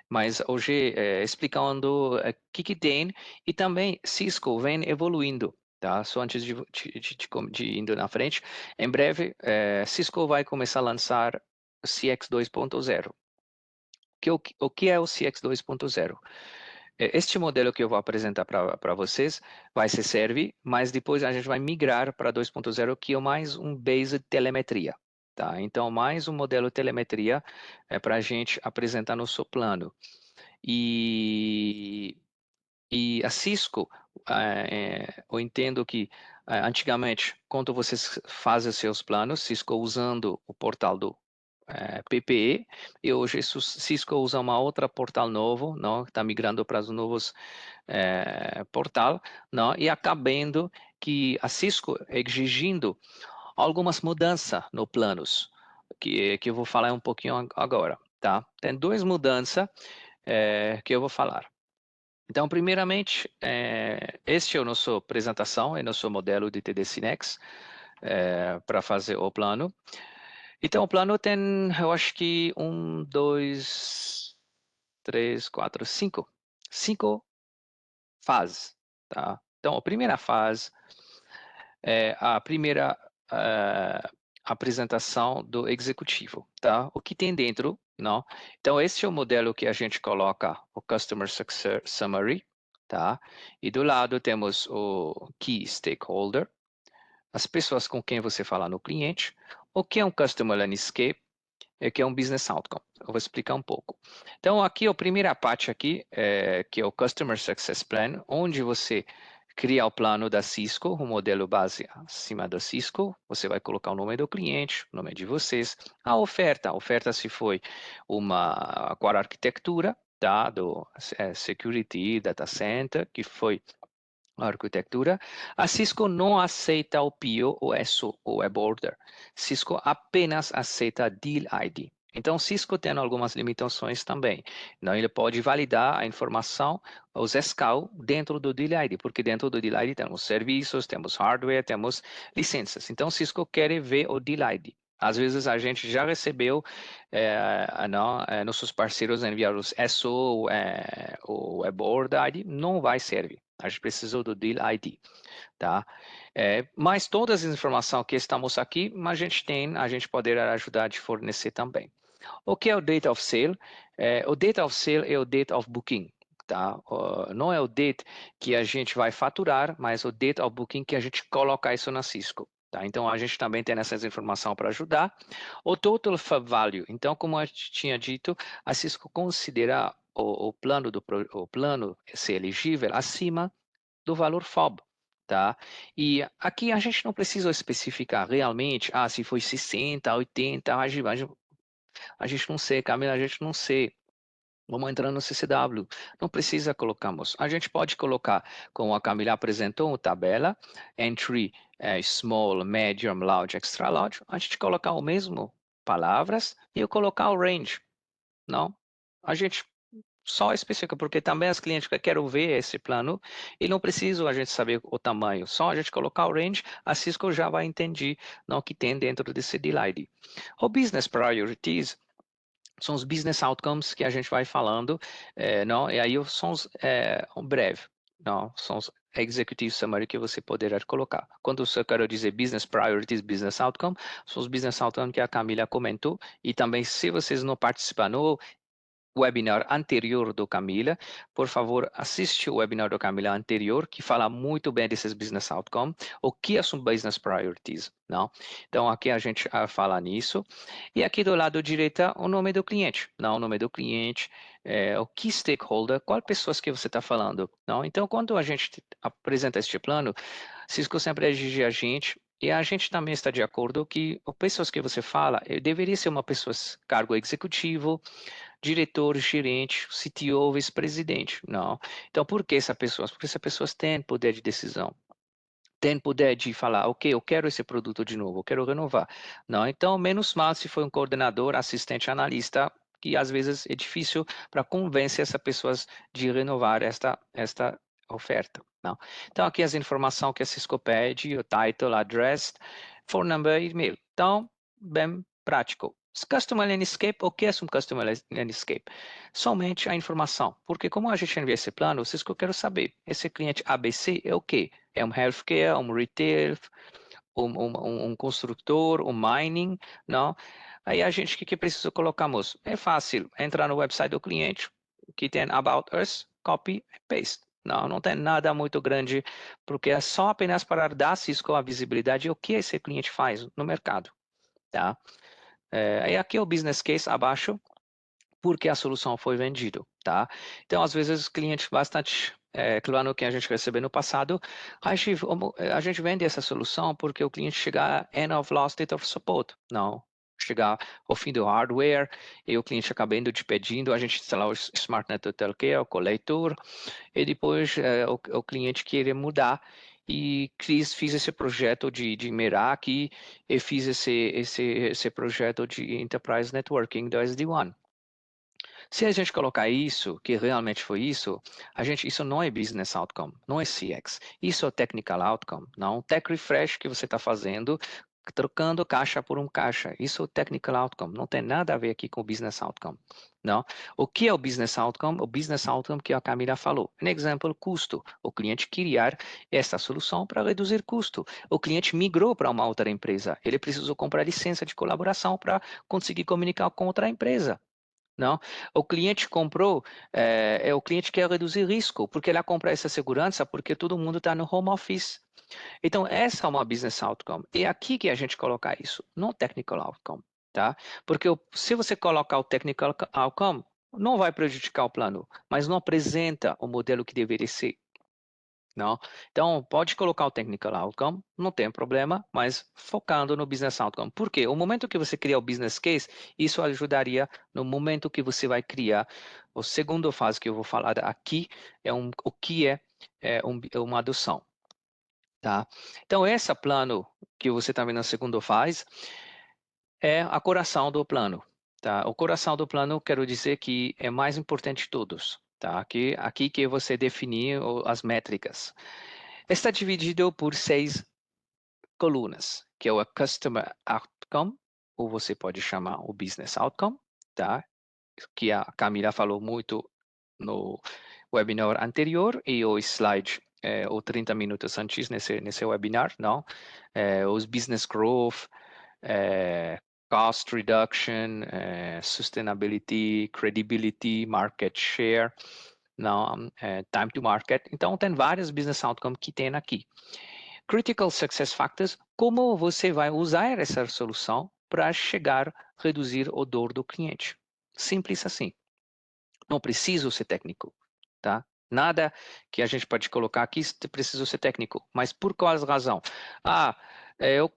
Speaker 1: Mas hoje explicando o que tem e também Cisco vem evoluindo, tá? Só antes de indo na frente, em breve Cisco vai começar a lançar o CX 2.0. O que é o CX 2.0? Este modelo que eu vou apresentar para vocês vai ser serve, mas depois a gente vai migrar para 2.0, que é mais um base de telemetria. Tá? Então, mais um modelo de telemetria para a gente apresentar no seu plano. E a Cisco, eu entendo que antigamente, quando vocês fazem seus planos, Cisco usando o portal do PPE, e hoje Cisco usa uma outra portal novo, não, está migrando para os novos portal, não, e acabando que a Cisco exigindo algumas mudanças no planos, que eu vou falar um pouquinho agora, tá? Tem duas mudanças que eu vou falar. Então, primeiramente, este é o nosso apresentação, é o nosso modelo de TD Cinex para fazer o plano. Então, o plano tem, eu acho que 1, 2, 3, 4, 5. 5 fases, tá? Então, a primeira fase é a primeira apresentação do executivo, tá? O que tem dentro, não? Então, esse é o modelo que a gente coloca o Customer Success Summary, tá? E do lado temos o Key Stakeholder, as pessoas com quem você fala no cliente, o que é um Customer Landscape, que é um Business Outcome. Eu vou explicar um pouco. Então, aqui, a primeira parte aqui, que é o Customer Success Plan, onde você cria o plano da Cisco, o modelo base acima da Cisco, você vai colocar o nome do cliente, o nome de vocês, a oferta se foi uma, qual arquitetura, tá, do Security Data Center, que foi a arquitetura. A Cisco não aceita o PIO, o ESO, o Web Order. Cisco apenas aceita Deal ID. Então, Cisco tem algumas limitações também. Não, ele pode validar a informação, os SCAL, dentro do Deal ID, porque dentro do Deal ID temos serviços, temos hardware, temos licenças. Então, Cisco quer ver o Deal ID. Às vezes a gente já recebeu, nossos parceiros enviaram os SO, o Web Order ID, não vai servir. A gente precisou do Deal ID, tá? Mas todas as informações que estamos aqui, a gente poderá ajudar de fornecer também. O que é o Date of Sale? O Date of Sale é o Date of Booking, tá? Não é o date que a gente vai faturar, mas o Date of Booking que a gente coloca isso na Cisco. Tá? Então, a gente também tem essas informações para ajudar. O Total Value. Então, como eu tinha dito, a Cisco considera o plano ser elegível acima do valor FOB, tá? E aqui a gente não precisa especificar realmente, se foi 60, 80, a gente não sei, Camila, a gente não sei. Vamos entrar no CCW. Não precisa colocarmos. A gente pode colocar, como a Camila apresentou, uma tabela, entry, small, medium, large, extra large. A gente colocar o mesmo palavras e eu colocar o range. Não. A gente só específica, porque também as clientes que querem ver esse plano e não precisa a gente saber o tamanho, só a gente colocar o range, a Cisco já vai entender o que tem dentro desse DLID. O Business Priorities são os business outcomes que a gente vai falando, não? E aí são os breve, não? São os executive summary que você poderá colocar. Quando eu quero dizer business priorities, business outcome, são os business outcomes que a Camila comentou, e também se vocês não participaram no webinar anterior do Camila, por favor, assiste o webinar do Camila anterior, que fala muito bem desses business outcomes, o que são business priorities, não? Então, aqui a gente fala nisso. E aqui do lado direito, o nome do cliente, não? O nome do cliente, o key stakeholder, qual pessoas que você está falando, não? Então, quando a gente apresenta este plano, Cisco sempre exige a gente, e a gente também está de acordo que as pessoas que você fala, deveria ser uma pessoa cargo executivo, diretor, gerente, CTO, vice-presidente. Não. Então, por que essa pessoa? Porque essas pessoas têm poder de decisão. Tem poder de falar, ok, eu quero esse produto de novo, eu quero renovar. Não, então, menos mal se foi um coordenador, assistente, analista, que às vezes é difícil para convencer essas pessoas de renovar esta oferta. Não. Então, aqui as informações que a Cisco pede, o title, address, phone number e e-mail. Então, bem prático. Customer Landscape, o que é um Customer Landscape? Somente a informação, porque como a gente envia esse plano, o Cisco quer saber, esse cliente ABC é o quê? É um healthcare, um retail, um construtor, um mining, não? Aí a gente, o que precisa colocamos? É fácil, entrar no website do cliente, que tem About Us, copy e paste. Não tem nada muito grande, porque é só apenas para dar a Cisco a visibilidade e o que esse cliente faz no mercado, tá? E aqui é o business case abaixo, porque a solução foi vendida, tá? Então, às vezes, clientes bastante, claro que a gente recebeu no passado, a gente vende essa solução porque o cliente chega end of last date of support, não. Chegar ao fim do hardware e o cliente acaba indo te pedindo, a gente instalar o Smart Net Hotel Care, o coletor, e depois o cliente querer mudar e fiz esse projeto de Meraki e fiz esse projeto de Enterprise Networking do SD-WAN. Se a gente colocar isso, que realmente foi isso, isso não é business outcome, não é CX. Isso é technical outcome, não tech refresh que você está fazendo, trocando caixa por um caixa. Isso é technical outcome, não tem nada a ver aqui com business outcome. Não. O que é o business outcome? O business outcome que a Camila falou. Um exemplo, custo. O cliente criar essa solução para reduzir custo. O cliente migrou para uma outra empresa. Ele precisou comprar licença de colaboração para conseguir comunicar com outra empresa. Não, o cliente comprou, o cliente quer reduzir risco, porque ele compra essa segurança, porque todo mundo está no home office. Então, essa é uma business outcome. É aqui que a gente coloca isso, não technical outcome, tá? Porque se você colocar o technical outcome, não vai prejudicar o plano, mas não apresenta o modelo que deveria ser. Não? Então, pode colocar o technical outcome, não tem problema, mas focando no business outcome. Por quê? O momento que você cria o business case, isso ajudaria no momento que você vai criar. A segunda fase que eu vou falar aqui é o que é uma adoção. Tá? Então, esse plano que você está vendo na segunda fase é a coração do plano. Tá? O coração do plano, quero dizer que é mais importante de todos. Tá? Aqui que você definir as métricas. Está dividido por 6 colunas, que é o Customer Outcome, ou você pode chamar o Business Outcome, tá? Que a Camila falou muito no webinar anterior e o slide, ou 30 minutos antes nesse webinar, não? Os Business Growth, Cost Reduction, Sustainability, Credibility, Market Share, não? Time to Market. Então, tem vários Business Outcomes que tem aqui. Critical Success Factors, como você vai usar essa solução para chegar a reduzir o dor do cliente. Simples assim. Não preciso ser técnico, tá? Nada que a gente pode colocar aqui precisa ser técnico, mas por qual razão?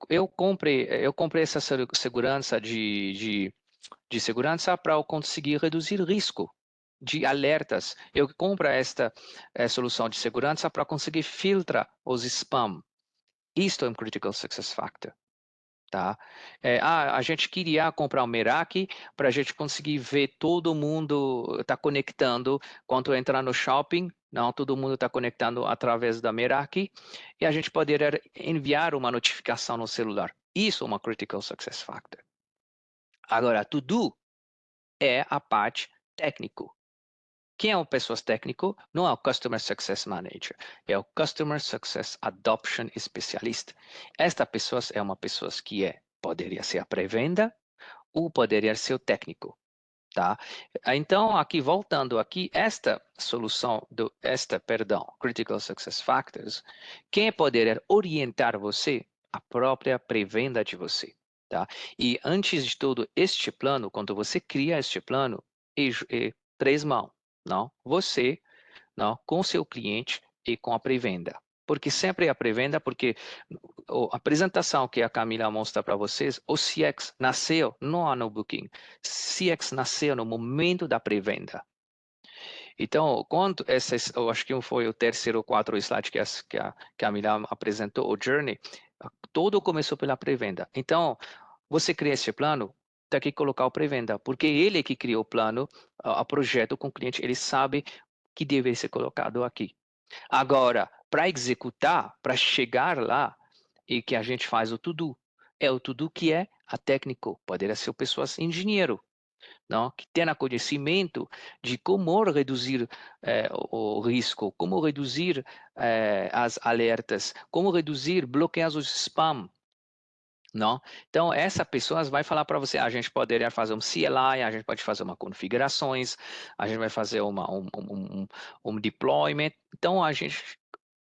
Speaker 1: Eu comprei essa segurança de segurança para eu conseguir reduzir risco de alertas. Eu compro esta solução de segurança para conseguir filtrar os spam. Isto é um critical success factor. Tá? A gente queria comprar um Meraki para a gente conseguir ver todo mundo está conectando quando entrar no shopping. Não, todo mundo está conectando através da Meraki e a gente poderia enviar uma notificação no celular. Isso é uma critical success factor. Agora, to do é a parte técnico, Quem é o pessoas técnico? Não é o Customer Success Manager, é o Customer Success Adoption Specialist. Esta pessoa é uma pessoa que poderia ser a pré-venda ou poderia ser o técnico. Tá? Então, aqui voltando aqui, esta solução, Critical Success Factors, quem poderia orientar você? A própria pré-venda de você. Tá? E antes de tudo, este plano, quando você cria este plano, é três mãos, não? Você, não? Com o seu cliente e com a pré-venda. Porque sempre a pré-venda, porque a apresentação que a Camila mostra para vocês, o CX nasceu não no Booking, CX nasceu no momento da pré-venda. Então, quando eu acho que foi o terceiro ou quarto slide que a Camila apresentou, o Journey, tudo começou pela pré-venda. Então, você cria esse plano, tem que colocar o pré-venda, porque ele que criou o plano, o projeto com o cliente, ele sabe que deve ser colocado aqui. Agora, para executar, para chegar lá, e que a gente faz o to-do. É o to-do que é a técnico, poderia ser pessoas engenheiro, não? Que tenha conhecimento de como reduzir o risco, como reduzir as alertas, como reduzir, bloquear os spam, não? Então, essa pessoa vai falar para você, a gente poderia fazer um CLI, a gente pode fazer uma configurações, a gente vai fazer um deployment. Então, a gente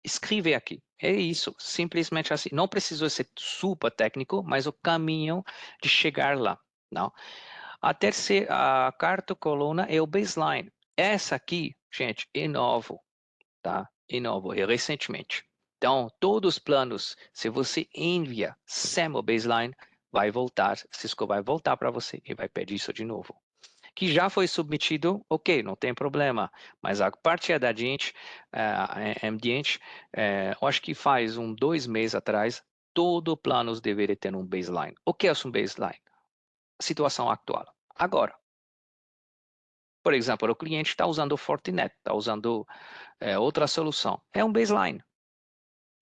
Speaker 1: escreve aqui. É isso, simplesmente assim. Não precisa ser super técnico, mas o caminho de chegar lá, não? A quarta coluna é o baseline. Essa aqui, gente, é novo, tá? É novo, é recentemente. Então, todos os planos, se você envia sem o baseline, vai voltar, Cisco vai voltar para você e vai pedir isso de novo. Que já foi submetido, ok, não tem problema, mas a partir da gente, ambiente, eu acho que faz 2 meses atrás, todo planos deveria ter um baseline. O que é um baseline? Situação atual. Agora, por exemplo, o cliente está usando o Fortinet, está usando outra solução. É um baseline. O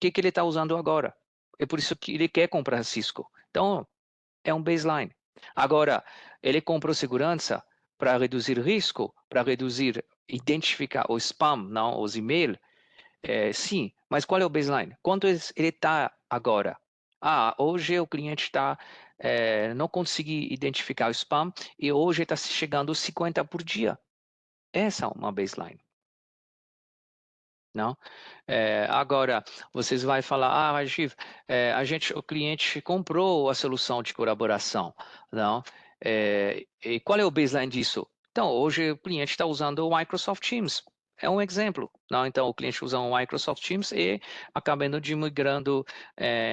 Speaker 1: que ele está usando agora? É por isso que ele quer comprar Cisco. Então, é um baseline. Agora, ele comprou segurança para reduzir risco, para reduzir, identificar o spam, não os e-mails. Sim, mas qual é o baseline? Quanto ele está agora? Hoje o cliente está não consegui identificar o spam e hoje está chegando 50 por dia. Essa é uma baseline. Não? Agora, vocês vão falar, Rajiv, o cliente comprou a solução de colaboração, não? E qual é o baseline disso? Então, hoje o cliente está usando o Microsoft Teams. É um exemplo, não? Então, o cliente usa o Microsoft Teams e acabando de migrando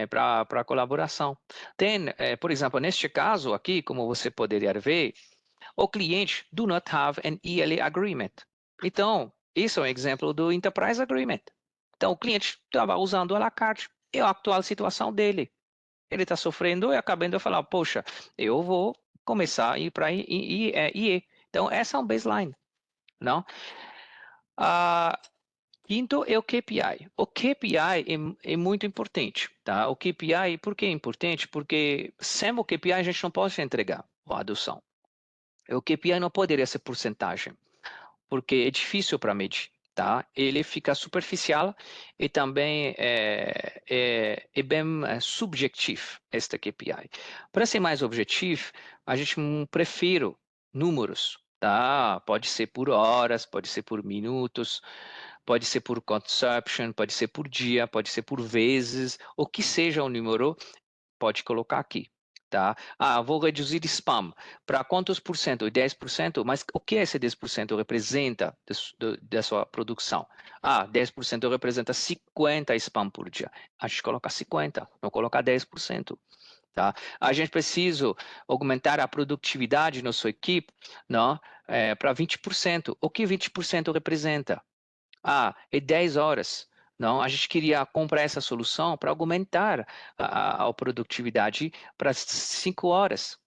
Speaker 1: para colaboração. Tem, por exemplo, neste caso aqui, como você poderia ver, o cliente do not have an ELA agreement. Então, isso é um exemplo do Enterprise Agreement. Então, o cliente estava usando a la carte, é a atual situação dele. Ele está sofrendo e acabando de falar, poxa, eu vou começar a ir para IE. Então, essa é um baseline, não? Quinto é o KPI. O KPI é muito importante, tá? O KPI, por que é importante? Porque sem o KPI a gente não pode entregar a adoção. O KPI não poderia ser porcentagem, porque é difícil para medir, tá? Ele fica superficial e também é bem subjetivo, este KPI. Para ser mais objetivo, a gente prefere números, tá? Pode ser por horas, pode ser por minutos, pode ser por consumption, pode ser por dia, pode ser por vezes, o que seja o número, pode colocar aqui. Tá? Vou reduzir spam. Para quantos por cento? 10%? Mas o que esse 10% representa da sua produção? 10% representa 50 spam por dia. A gente coloca 50, não coloca 10%. Tá? A gente precisa aumentar a produtividade na sua equipe, não? Para 20%. O que 20% representa? É 10 horas. Não, a gente queria comprar essa solução para aumentar a produtividade para 5 horas.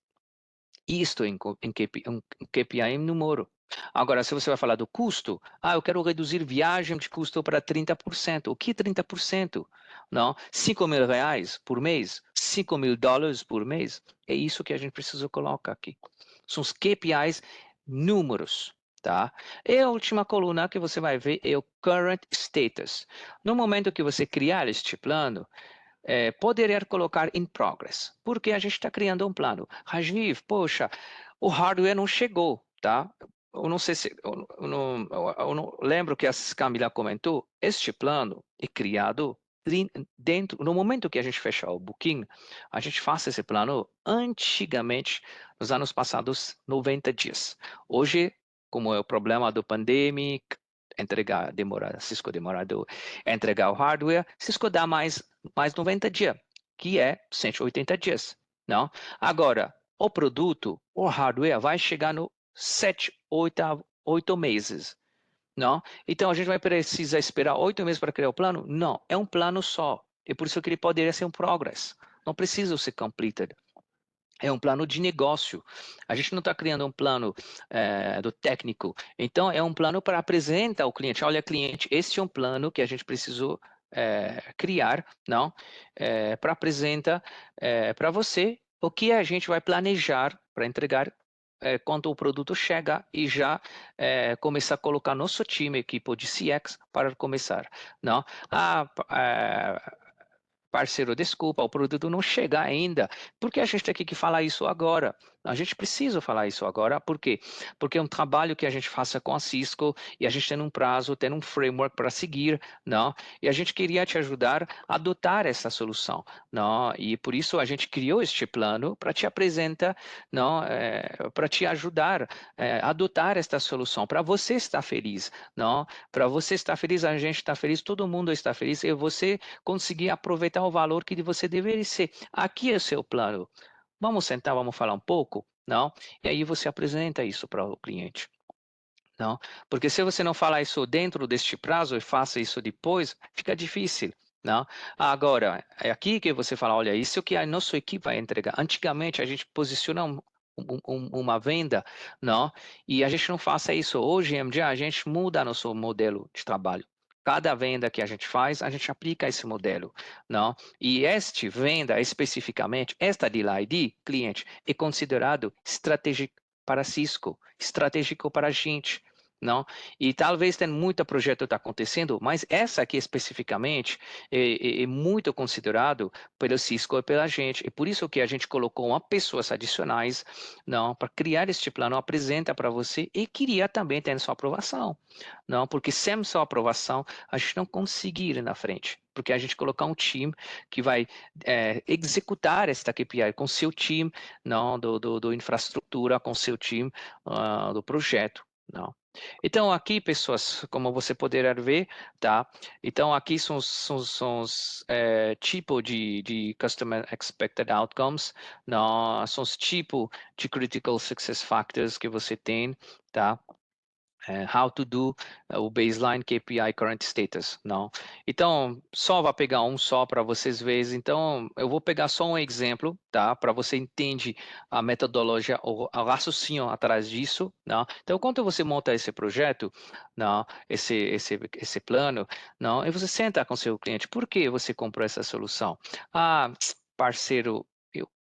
Speaker 1: Isto em KPI em número. Agora, se você vai falar do custo, eu quero reduzir viagem de custo para 30%. O que 30%? Não, 5 mil reais por mês, 5 mil dólares por mês. É isso que a gente precisa colocar aqui. São os KPIs números. tá? E a última coluna que você vai ver é o Current Status. No momento que você criar este plano, poderia colocar in progress, porque a gente está criando um plano. Rajiv, poxa, o hardware não chegou, tá? Eu não sei se, eu não lembro que a Camila comentou, este plano é criado dentro, no momento que a gente fechar o booking, a gente faz esse plano antigamente, nos anos passados, 90 dias. Hoje, como é o problema do pandemic, Cisco demorado entregar o hardware, Cisco dá mais 90 dias, que é 180 dias, não? Agora, o produto, o hardware vai chegar no 7, 8 meses, não? Então, a gente vai precisar esperar 8 meses para criar o plano? Não, é um plano só. E por isso que ele poderia ser um progress. Não precisa ser completed. É um plano de negócio. A gente não está criando um plano do técnico. Então, é um plano para apresentar ao cliente. Olha, cliente, este é um plano que a gente precisou criar, não? Para apresentar para você o que a gente vai planejar para entregar quando o produto chega e já começar a colocar nosso time, equipe de CX, para começar, não? Ah, parceiro, desculpa, o produto não chega ainda. Por que a gente tem que falar isso agora? A gente precisa falar isso agora, por quê? Porque é um trabalho que a gente faça com a Cisco e a gente tem um prazo, tem um framework para seguir, não? E a gente queria te ajudar a adotar essa solução, não? E por isso a gente criou este plano para te apresentar, não? Para te ajudar a adotar esta solução, para você estar feliz, não? Para você estar feliz, a gente está feliz, todo mundo está feliz e você conseguir aproveitar o valor que você deveria ser. Aqui é o seu plano. Vamos sentar, vamos falar um pouco? Não? E aí você apresenta isso para o cliente. Não? Porque se você não falar isso dentro deste prazo e faça isso depois, fica difícil. Não? Agora, é aqui que você fala, olha, isso que a nossa equipe vai entregar. Antigamente, a gente posiciona uma venda, não? E a gente não faça isso. Hoje, em dia, a gente muda nosso modelo de trabalho. Cada venda que a gente faz, a gente aplica esse modelo, não? E este venda especificamente, esta deal ID, cliente, é considerado estratégico para Cisco, estratégico para a gente, não? E talvez tenha muito projeto está acontecendo, mas essa aqui especificamente é muito considerado pelo Cisco e pela gente. E por isso que a gente colocou uma pessoas adicionais, não, para criar este plano, apresenta para você e queria também ter sua aprovação, não? Porque sem sua aprovação a gente não consegue ir na frente. Porque a gente colocar um time que vai executar esta KPI com seu time, não do infraestrutura, com seu time do projeto, não. Então, aqui, pessoas, como você poderá ver, tá? Então, aqui são os tipos de Customer Expected Outcomes, não? São os tipos de Critical Success Factors que você tem, tá? How to do o baseline KPI current status, não. Então, só vai pegar um só para vocês verem. Então, eu vou pegar só um exemplo, tá? Para você entender a metodologia, o raciocínio atrás disso, não. Então, quando você monta esse projeto, não, esse plano, não, e você senta com seu cliente, por que você comprou essa solução? Ah, parceiro,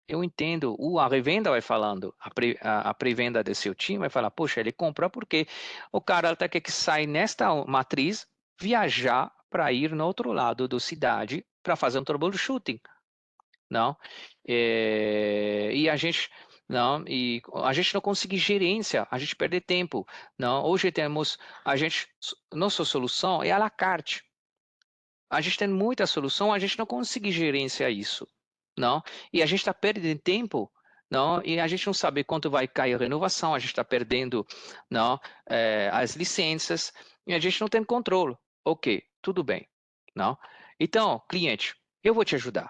Speaker 1: eu entendo, a revenda vai falando, a pré-venda do seu time vai falar, poxa, ele compra porque o cara até que sai nesta matriz, viajar para ir no outro lado da cidade para fazer um troubleshooting, não? E a gente não consegue gerência, a gente perde tempo, não? Hoje temos nossa solução é à la carte. A gente tem muita solução, a gente não consegue gerenciar isso, não? E a gente está perdendo tempo, não? E a gente não sabe quanto vai cair a renovação, a gente está perdendo, não? As licenças e a gente não tem controle. Ok, tudo bem, não? Então, cliente, eu vou te ajudar.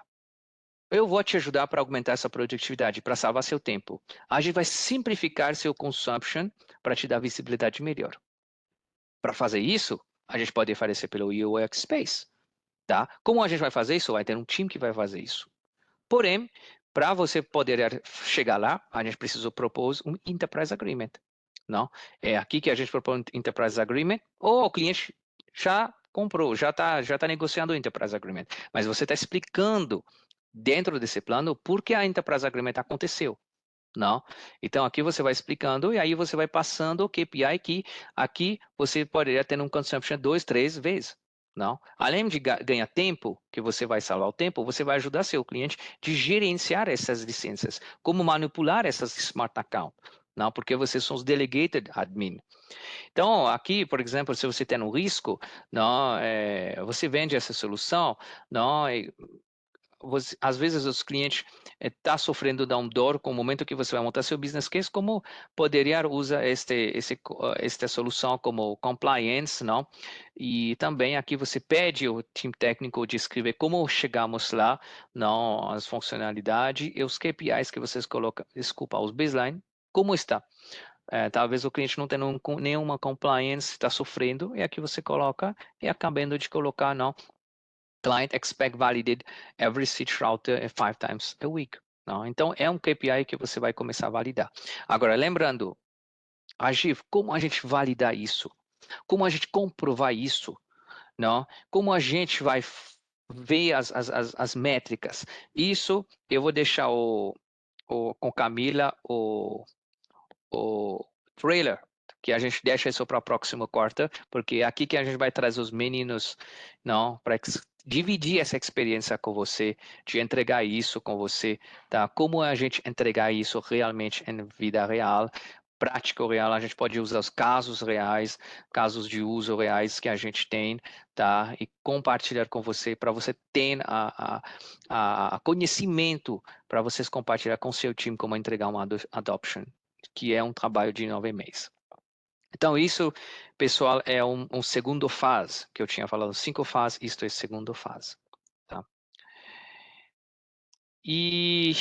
Speaker 1: Eu vou te ajudar para aumentar essa produtividade, para salvar seu tempo. A gente vai simplificar seu consumption para te dar visibilidade melhor. Para fazer isso, a gente pode oferecer pelo UX Space. Tá? Como a gente vai fazer isso? Vai ter um time que vai fazer isso. Porém, para você poder chegar lá, a gente precisa propor um Enterprise Agreement. Não? É aqui que a gente propõe um Enterprise Agreement, ou o cliente já comprou, já tá negociando o Enterprise Agreement, mas você está explicando dentro desse plano por que a Enterprise Agreement aconteceu. não? Então, aqui você vai explicando e aí você vai passando o KPI que aqui você poderia ter um consumption 2, 3 vezes, não? Além de ganhar tempo, que você vai salvar o tempo, você vai ajudar seu cliente de gerenciar essas licenças, como manipular essas smart accounts, não? Porque vocês são os delegated admin. Então, aqui, por exemplo, se você tem um risco, não, você vende essa solução, não, às vezes os clientes estão sofrendo de um dor com o momento que você vai montar seu business case, como poderia usar esta solução como compliance, não? E também aqui você pede o time técnico de escrever como chegamos lá, não, as funcionalidades e os KPIs que vocês colocam, desculpa, os baseline, como está. Talvez o cliente não tenha nenhuma compliance, está sofrendo, e aqui você coloca, e acabando de colocar, não, client expect validated every switch router 5 times a week. Não? Então, é um KPI que você vai começar a validar. Agora, lembrando, Agir, como a gente validar isso? Como a gente comprovar isso? Não? Como a gente vai ver as métricas? Isso eu vou deixar com Camila o trailer, que a gente deixa isso para a próxima quarta, porque é aqui que a gente vai trazer os meninos, não, para dividir essa experiência com você, de entregar isso com você, tá? Como a gente entregar isso realmente em vida real, prático real, a gente pode usar os casos reais, casos de uso reais que a gente tem, tá? E compartilhar com você, para você ter a conhecimento para vocês compartilhar com seu time como entregar uma adoption, que é um trabalho de 9 meses. Então, isso, pessoal, é um segundo fase, que eu tinha falado 5 fases, isto é segundo fase. Tá? E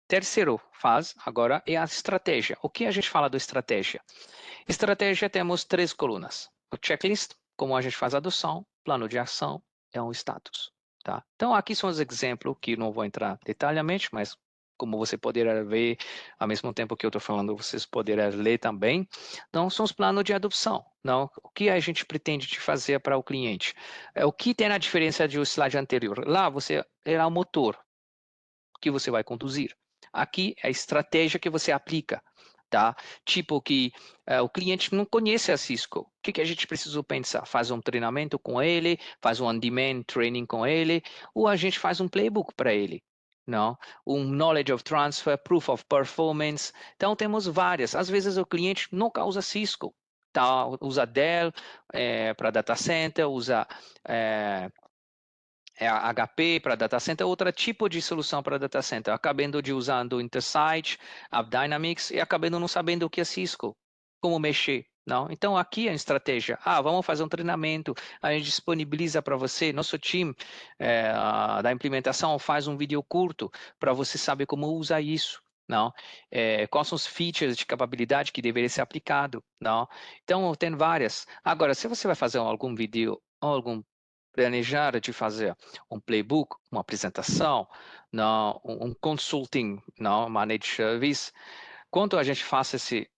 Speaker 1: terceiro fase, agora, é a estratégia. O que a gente fala da estratégia? Estratégia, temos 3 colunas. O checklist, como a gente faz a adoção, plano de ação, é um status. Tá? Então, aqui são os exemplos que não vou entrar detalhadamente, mas como você poderá ver, ao mesmo tempo que eu estou falando, vocês poderão ler também. Então, são os planos de adopção. Não? O que a gente pretende de fazer para o cliente? O que tem na diferença do slide anterior? Lá, você era o motor que você vai conduzir. Aqui é a estratégia que você aplica. Tá? Tipo que o cliente não conhece a Cisco. O que a gente precisa pensar? Faz um treinamento com ele, faz um on-demand training com ele, ou a gente faz um playbook para ele. Não? Um knowledge of transfer, proof of performance. Então temos várias. Às vezes o cliente nunca usa Cisco. Tá? Usa Dell para data center, usa a HP para data center, outro tipo de solução para data center, acabando de usando Intersight, AppDynamics e acabando não sabendo o que é Cisco, como mexer. Não? Então, aqui a estratégia, vamos fazer um treinamento, a gente disponibiliza para você, nosso time da implementação faz um vídeo curto para você saber como usar isso. Não? Quais são os features de capabilidade que deveria ser aplicado. Não? Então, tem várias. Agora, se você vai fazer algum vídeo, algum planejar de fazer um playbook, uma apresentação, não, um consulting, não, managed service. Quando a gente faz esse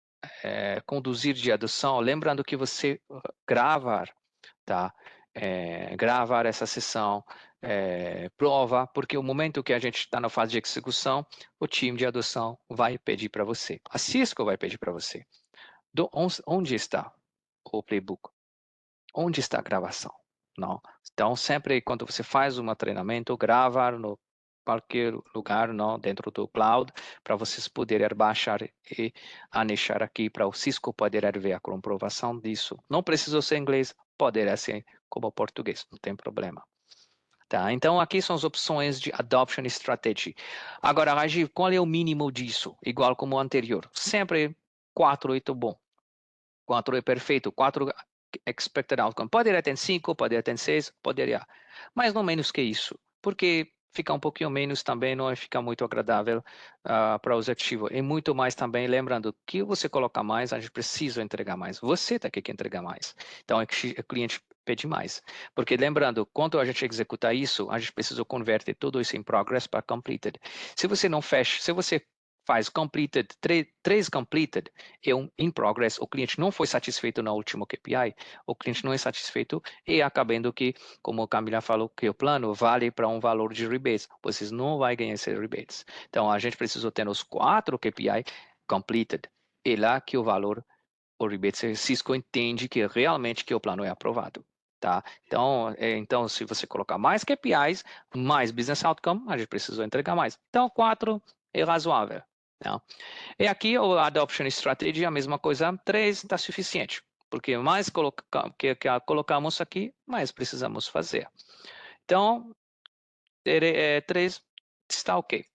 Speaker 1: conduzir de adoção, lembrando que você gravar, tá? Gravar essa sessão, prova, porque o momento que a gente está na fase de execução, o time de adoção vai pedir para você. A Cisco vai pedir para você. Onde está o playbook? Onde está a gravação? Não. Então, sempre quando você faz um treinamento, grava no qualquer lugar, não, dentro do cloud, para vocês poderem baixar e anexar aqui para o Cisco poder ver a comprovação disso. Não precisa ser inglês, poderá ser como português, não tem problema. Tá? Então, aqui são as opções de Adoption Strategy. Agora, Rajiv, qual é o mínimo disso? Igual como o anterior. Sempre 4, 8 bom. 4 é perfeito, 4 expected outcome. Poderia ter 5, poderia ter 6, poderia. Mas não menos que isso, porque ficar um pouquinho menos também não fica muito agradável para o executivo. E muito mais também, lembrando que você coloca mais, a gente precisa entregar mais. Você tem que entregar mais. Então, o cliente pede mais. Porque lembrando, quando a gente executar isso, a gente precisa converter tudo isso em progress para completed. Se você não fecha, se você faz completed, 3 completed e um in progress, o cliente não foi satisfeito no último KPI, o cliente não é satisfeito e acabando que, como a Camila falou, que o plano vale para um valor de rebates, vocês não vão ganhar esses rebates. Então, a gente precisou ter os 4 KPI completed, e lá que o valor, o rebate, Cisco entende que realmente que o plano é aprovado. Tá? Então, se você colocar mais KPIs, mais business outcome, a gente precisou entregar mais. Então, 4 é razoável. Não. E aqui o Adoption Strategy, a mesma coisa, 3 está suficiente, porque mais que colocamos aqui, mais precisamos fazer. Então, 3 está ok.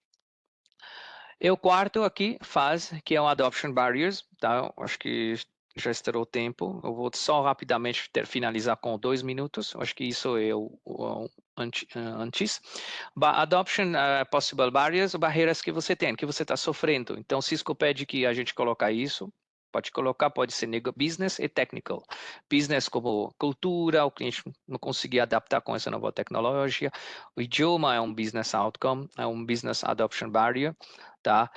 Speaker 1: E o quarto aqui faz, que é o Adoption Barriers, tá? Eu acho que já estourou o tempo, eu vou só rapidamente finalizar com 2 minutos, eu acho que isso é o antes. Adoption Possible Barriers, barreiras que você tem, que você está sofrendo. Então, Cisco pede que a gente coloque isso, pode colocar, pode ser business e technical. Business como cultura, o cliente não conseguir adaptar com essa nova tecnologia. O idioma é um business outcome, é um business adoption barrier, tá?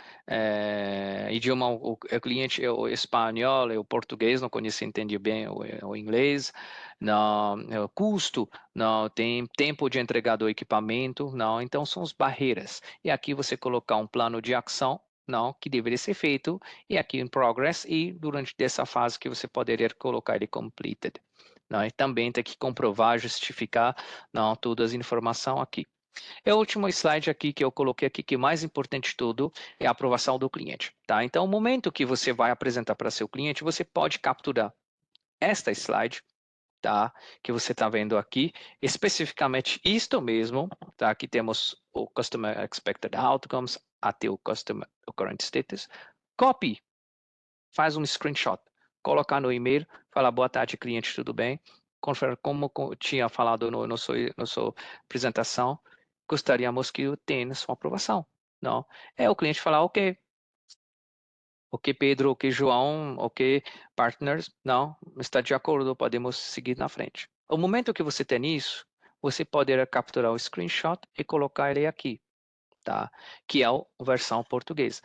Speaker 1: Idioma, o cliente é o espanhol, é o português, não conhece, entende bem o inglês. Não, o custo, não tem tempo de entrega do equipamento, não. Então, são as barreiras. E aqui você colocar um plano de ação, não, que deveria ser feito, e aqui em progress, e durante essa fase que você poderia colocar ele completed. Não, e também tem que comprovar, justificar, não, todas as informações aqui. E o último slide aqui que eu coloquei aqui, que é mais importante de tudo, é a aprovação do cliente. Tá? Então, o momento que você vai apresentar para seu cliente, você pode capturar esta slide, tá? Que você está vendo aqui, especificamente isto mesmo, tá? Aqui temos o Customer Expected Outcomes, até o Customer o Current Status. Copy, faz um screenshot, colocar no e-mail, fala boa tarde, cliente, tudo bem? Como eu tinha falado no nossa apresentação, gostaríamos que tenha sua aprovação. Não, é o cliente falar, ok, Pedro, ok, João, ok, partners, não, está de acordo, podemos seguir na frente. O momento que você tem isso, você poderá capturar o screenshot e colocar ele aqui, tá? Que é a versão portuguesa.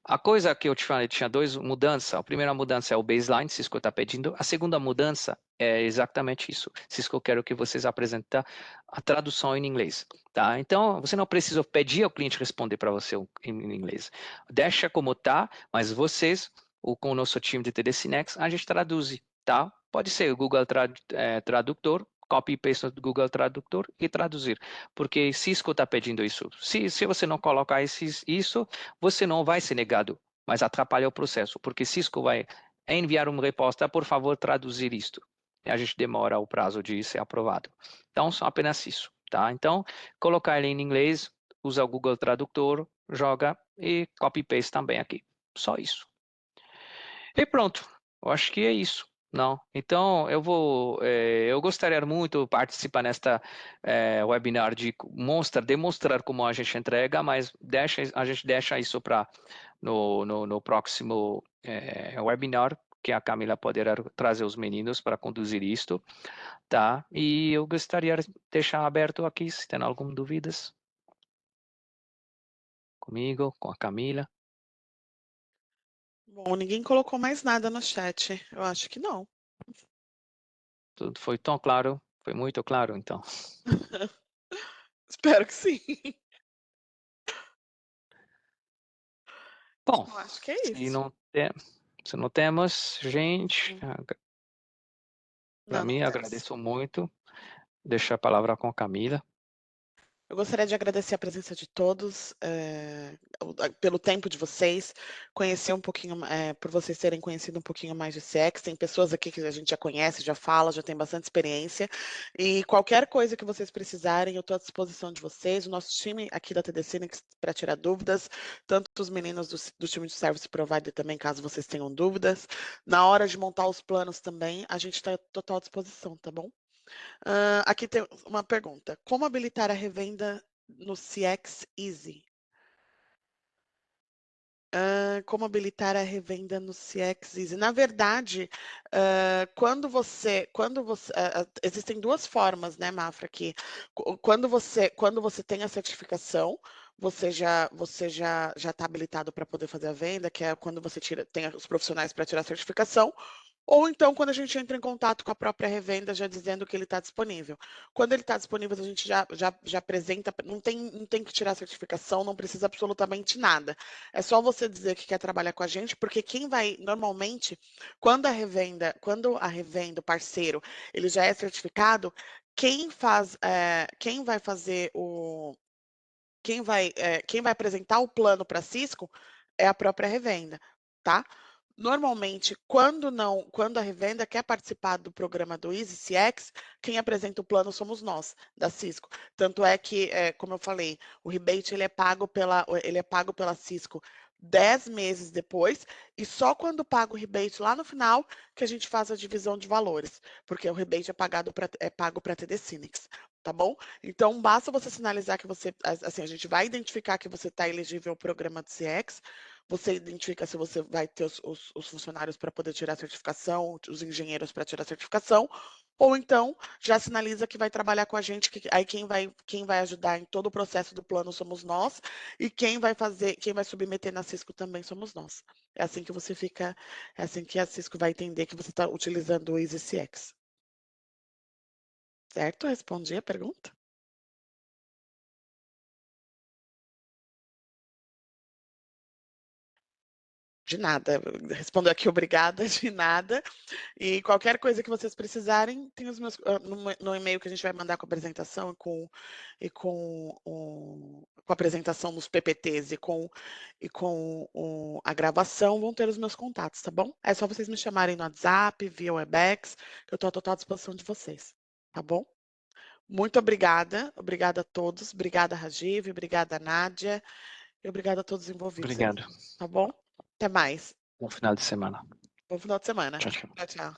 Speaker 1: A coisa que eu te falei, tinha 2 mudanças. A primeira mudança é o baseline, Cisco está pedindo. A segunda mudança é exatamente isso. Cisco, eu quero que vocês apresentem a tradução em inglês. Tá? Então, você não precisa pedir ao cliente responder para você em inglês. Deixa como está, mas vocês, ou com o nosso time de TD Next, a gente traduz. Tá? Pode ser o Google Tradutor, copy e paste do Google Tradutor e traduzir, porque Cisco está pedindo isso. Se você não colocar isso, você não vai ser negado, mas atrapalha o processo, porque Cisco vai enviar uma resposta, por favor, traduzir isto. E a gente demora o prazo de ser aprovado. Então, só apenas isso, tá? Então, colocar ele em inglês, usa o Google Tradutor, joga e copy-paste também aqui. Só isso. E pronto, eu acho que é isso. Não, então eu gostaria muito de participar nesta webinar de demonstrar como a gente entrega, mas a gente deixa isso para no próximo webinar, que a Camila poderá trazer os meninos para conduzir isto, tá? E eu gostaria de deixar aberto aqui, se tem algumas dúvidas comigo, com a Camila.
Speaker 2: Bom, ninguém colocou mais nada no chat. Eu acho que não.
Speaker 1: Tudo foi tão claro, foi muito claro, então.
Speaker 2: Espero que sim.
Speaker 1: Bom,
Speaker 2: Eu acho que é isso.
Speaker 1: se não temos, gente, para
Speaker 2: Não, não
Speaker 1: mim,
Speaker 2: temos.
Speaker 1: agradeço muito. Deixar a palavra com a Camila.
Speaker 2: Eu gostaria de agradecer a presença de todos, pelo tempo de vocês, conhecer um pouquinho, por vocês terem conhecido um pouquinho mais de CX. Tem pessoas aqui que a gente já conhece, já fala, já tem bastante experiência. E qualquer coisa que vocês precisarem, eu estou à disposição de vocês. O nosso time aqui da TD Cinex para tirar dúvidas, tanto os meninos do time de Service Provider também, caso vocês tenham dúvidas. Na hora de montar os planos também, a gente está à total disposição, tá bom? Aqui tem uma pergunta. Como habilitar a revenda no CX Easy? Como habilitar a revenda no CX Easy? Na verdade, existem duas formas, né, Mafra, aqui. Quando você tem a certificação, você já está habilitado para poder fazer a venda, que é quando você tem os profissionais para tirar a certificação, ou então quando a gente entra em contato com a própria revenda, já dizendo que ele está disponível. Quando ele está disponível, a gente já apresenta, não tem que tirar a certificação, não precisa absolutamente nada. É só você dizer que quer trabalhar com a gente, porque quem vai, normalmente, quando a revenda, o parceiro, ele já é certificado, quem vai fazer quem vai apresentar o plano para a Cisco é a própria revenda, tá? Normalmente, quando a revenda quer participar do programa do EasyCX, quem apresenta o plano somos nós, da Cisco. Tanto é que, como eu falei, o rebate ele é pago pela Cisco 10 meses depois, e só quando paga o rebate lá no final que a gente faz a divisão de valores, porque o rebate é pago para TD Synnex, tá bom? Então, basta você sinalizar que assim, a gente vai identificar que você está elegível ao programa do CX, você identifica se você vai ter os funcionários para poder tirar a certificação, os engenheiros para tirar a certificação, ou então já sinaliza que vai trabalhar com a gente, que aí quem vai ajudar em todo o processo do plano somos nós, e quem vai submeter na Cisco também somos nós. É assim que você fica, é assim que a Cisco vai entender que você está utilizando o EasyCX. Certo? Respondi a pergunta? De nada. Respondeu aqui obrigada, de nada. E qualquer coisa que vocês precisarem, tem os meus no e-mail que a gente vai mandar com a apresentação com a apresentação nos PPTs a gravação, vão ter os meus contatos, tá bom? É só vocês me chamarem no WhatsApp, via Webex, que eu estou à total disposição de vocês, tá bom? Muito obrigada a todos, obrigada Rajiv, obrigada Nádia, e obrigada a todos os envolvidos aí,
Speaker 1: Obrigado.
Speaker 2: tá bom? Até mais.
Speaker 1: Bom final de semana.
Speaker 2: Bom final de semana.
Speaker 1: Tchau, tchau.
Speaker 2: Tchau, tchau.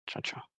Speaker 1: Tchau, tchau.